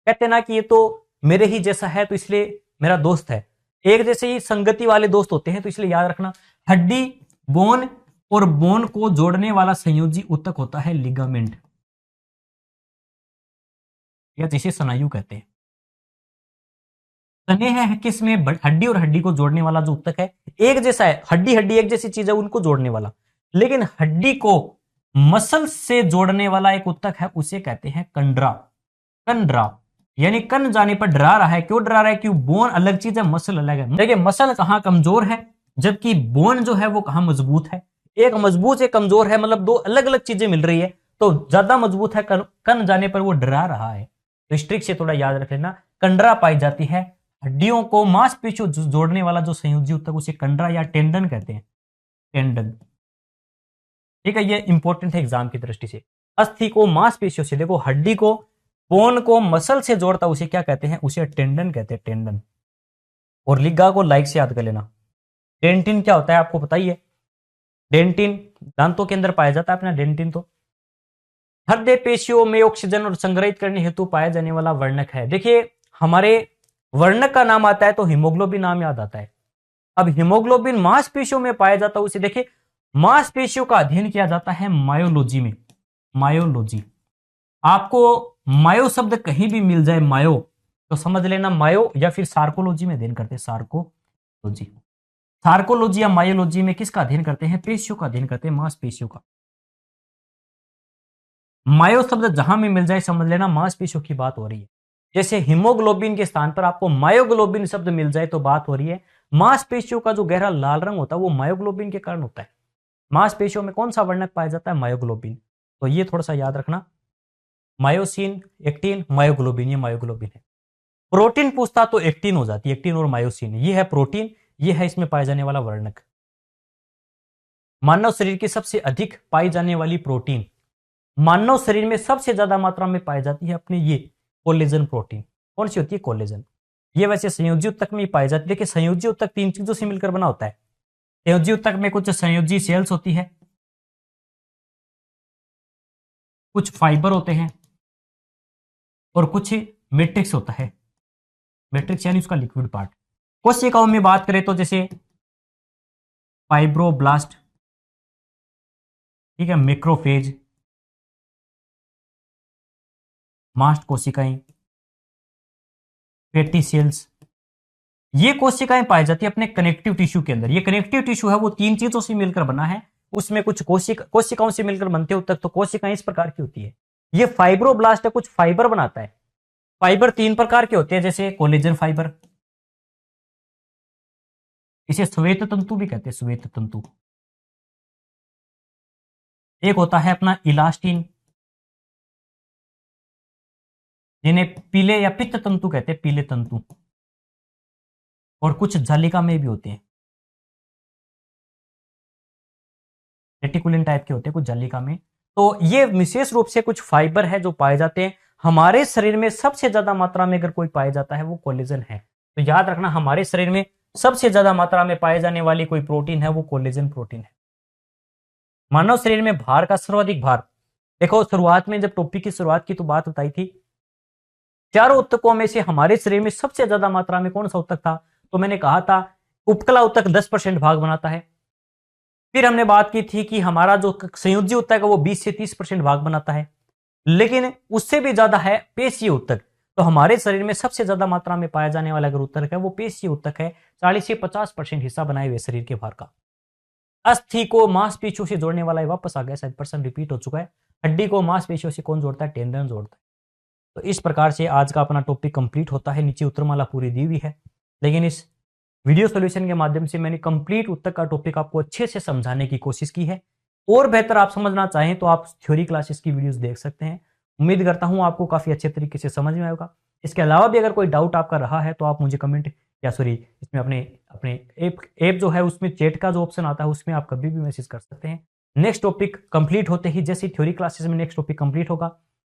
कहते हैं ना कि ये तो मेरे ही जैसा है तो इसलिए मेरा दोस्त है। एक जैसे ही संगति वाले दोस्त होते हैं, तो इसलिए याद रखना हड्डी, बोन और बोन को जोड़ने वाला संयोजी ऊतक होता है लिगामेंट, या जिसे स्नायु कहते हैं। स्नेह है किसमें? हड्डी और हड्डी को जोड़ने वाला जो ऊतक है, एक जैसा है, हड्डी हड्डी एक जैसी चीज है, उनको जोड़ने वाला। लेकिन हड्डी को मसल से जोड़ने वाला एक ऊतक है, उसे कहते हैं कंडरा। कंडरा यानी कन जाने पर डरा रहा है। क्यों डरा रहा है? क्यों? बोन अलग चीज है, मसल अलग है। देखिए मसल कहां कमजोर है, जबकि बोन जो है वो कहां मजबूत है। एक मजबूत एक कमजोर है, मतलब 2 अलग अलग चीजें मिल रही है, तो ज्यादा मजबूत है, कन जाने पर वो डरा रहा है। तो इस ट्रिक से थोड़ा याद रख लेना। कंडरा पाई जाती है हड्डियों को मांसपेशियों जोड़ने वाला जो संयोजी ऊतक, उसे कंडरा या टेंडन कहते हैं, टेंडन, ठीक है। ये इंपॉर्टेंट है एग्जाम की दृष्टि से। अस्थि को मांसपेशियों से, देखो हड्डी को, बोन को मसल से जोड़ता, उसे क्या कहते हैं? उसे टेंडन कहते हैं, टेंडन। और लिगा को लाइक से याद कर लेना, डेंटिन क्या होता है आपको पता ही है। डेंटिन दांतों के अंदर पाया जाता है अपना डेंटिन। तो हृदय पेशियों में ऑक्सीजन और संग्रहित करने हेतु पाया जाने वाला वर्णक है। देखिए हमारे वर्णक का नाम आता है तो हीमोग्लोबिन नाम याद आता है। अब हीमोग्लोबिन मांसपेशियों में पाया जाता है, उसे देखिए मांसपेशियों का अध्ययन किया जाता है मायोलॉजी में। मायोलॉजी, आपको मायो शब्द कहीं भी मिल जाए मायो तो समझ लेना मायो, या फिर सार्कोलॉजी में अध्ययन करते हैं। सार्कोलॉजी, सार्कोलॉजी या मायोलॉजी में किसका अध्ययन करते हैं? पेशियों का अध्ययन करते हैं, मांसपेशियों का। मायो शब्द जहां भी मिल जाए समझ लेना मांसपेशियों की बात हो रही है। जैसे हीमोग्लोबिन के स्थान पर आपको मायोग्लोबिन शब्द मिल जाए तो बात हो रही है मांसपेशियों का जो गहरा लाल रंग होता है वो मायोग्लोबिन के कारण होता है। मांसपेशियों में कौन सा वर्णक पाया जाता है? मायोग्लोबिन। तो ये थोड़ा सा याद रखना, मायोसिन, एक्टिन, मायोग्लोबिन, ये मायोग्लोबिन है। प्रोटीन पूछता तो एक्टिन हो जाती है, एक्टिन और मायोसिन, ये है प्रोटीन, ये है इसमें पाए जाने वाला वर्णक। मानव शरीर की सबसे अधिक पाई जाने वाली प्रोटीन, मानव शरीर में सबसे ज्यादा मात्रा में पाई जाती है अपने ये कोलेजन प्रोटीन। कौन सी होती है? कोलेजन। ये वैसे संयोजी ऊतक में पाई जाती है। देखिए संयोजी ऊतक 3 चीजों से मिलकर बना होता है। संयोजी ऊतक में कुछ संयोजी सेल्स होती है, कुछ फाइबर होते हैं और कुछ मैट्रिक्स होता है। मैट्रिक्स यानी उसका लिक्विड पार्ट। कोशिकाओं में बात करें तो जैसे फाइब्रोब्लास्ट, ठीक है, मैक्रोफेज, मास्ट कोशिकाएं, फैटी सेल्स, ये कोशिकाएं पाई जाती है अपने कनेक्टिव टिश्यू के अंदर। ये कनेक्टिव टिश्यू है वो 3 चीजों से मिलकर बना है, उसमें कुछ कोशिकाओं से मिलकर बनते ऊतक। तो कोशिकाएं इस प्रकार की होती है। ये फाइब्रोब्लास्ट है, कुछ फाइबर बनाता है। फाइबर 3 प्रकार के होते हैं, जैसे कोलेजन फाइबर, इसे श्वेत तंतु भी कहते हैं, श्वेत तंतु। एक होता है अपना इलास्टिन, जिन्हें पीले या पित्त तंतु कहते हैं, पीले तंतु। और कुछ जालिका में भी होते हैं, रेटिकुलिन टाइप के होते हैं कुछ जालिका में। तो ये विशेष रूप से कुछ फाइबर है जो पाए जाते हैं। हमारे शरीर में सबसे ज्यादा मात्रा में अगर कोई पाया जाता है वो कोलेजन है। तो याद रखना हमारे शरीर में सबसे ज्यादा मात्रा में पाए जाने वाली कोई प्रोटीन है वो कोलेजन प्रोटीन है। मानव शरीर में भार का सर्वाधिक भार, देखो शुरुआत में जब टॉपिक की शुरुआत की तो बात बताई थी, चारों ऊतकों में से हमारे शरीर में सबसे ज्यादा मात्रा में कौन सा ऊतक था? तो मैंने कहा था उपकला ऊतक 10% भाग बनाता है। फिर हमने बात की थी कि हमारा जो संयोजी ऊतक है वो 20 से 30% भाग बनाता है, लेकिन उससे भी ज्यादा है पेशीय ऊतक। तो हमारे शरीर में सबसे ज्यादा मात्रा में पाया जाने वाला अगर ऊतक है वो पेशीय ऊतक है, 40 से 50% हिस्सा बनाए हुए शरीर के भार का। अस्थि को मांसपेशियों से जोड़ने वाला, वापस आ गया, शायद पर्सन रिपीट हो चुका है। हड्डी को मांसपेशियों से कौन जोड़ता है? टेंडन जोड़ता है। तो इस प्रकार से आज का अपना टॉपिक कंप्लीट होता है। नीचे उत्तरमाला पूरी दी हुई है, लेकिन इस वीडियो सॉल्यूशन के माध्यम से मैंने कंप्लीट ऊतक का टॉपिक आपको अच्छे से समझाने की कोशिश की है। और बेहतर आप समझना चाहें तो आप थ्योरी क्लासेस की वीडियोस देख सकते हैं। उम्मीद करता हूं आपको काफी अच्छे तरीके से समझ में आएगा। इसके अलावा भी अगर कोई डाउट आपका रहा है तो आप मुझे कमेंट या सॉरी इसमें अपने अपने ऐप जो है उसमें चैट का जो ऑप्शन आता है उसमें आप कभी भी मैसेज कर सकते हैं। नेक्स्ट टॉपिक कंप्लीट होते ही, जैसे थ्योरी क्लासेस में नेक्स्ट टॉपिक कंप्लीट होगा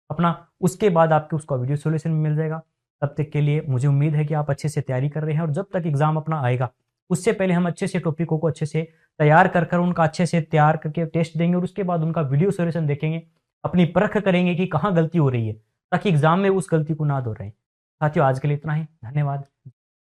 अपना, उसके बाद आपको उसका वीडियो सॉल्यूशन मिल जाएगा। तब तक के लिए मुझे उम्मीद है कि आप अच्छे से तैयारी कर रहे हैं, और जब तक एग्जाम अपना आएगा उससे पहले हम अच्छे से टॉपिकों को अच्छे से तैयार कर उनका अच्छे से तैयार करके टेस्ट देंगे, और उसके बाद उनका वीडियो सॉल्यूशन देखेंगे, अपनी परख करेंगे कि कहाँ गलती हो रही है, ताकि एग्जाम में उस गलती को ना दोहराएं। साथियों आज के लिए इतना ही, धन्यवाद।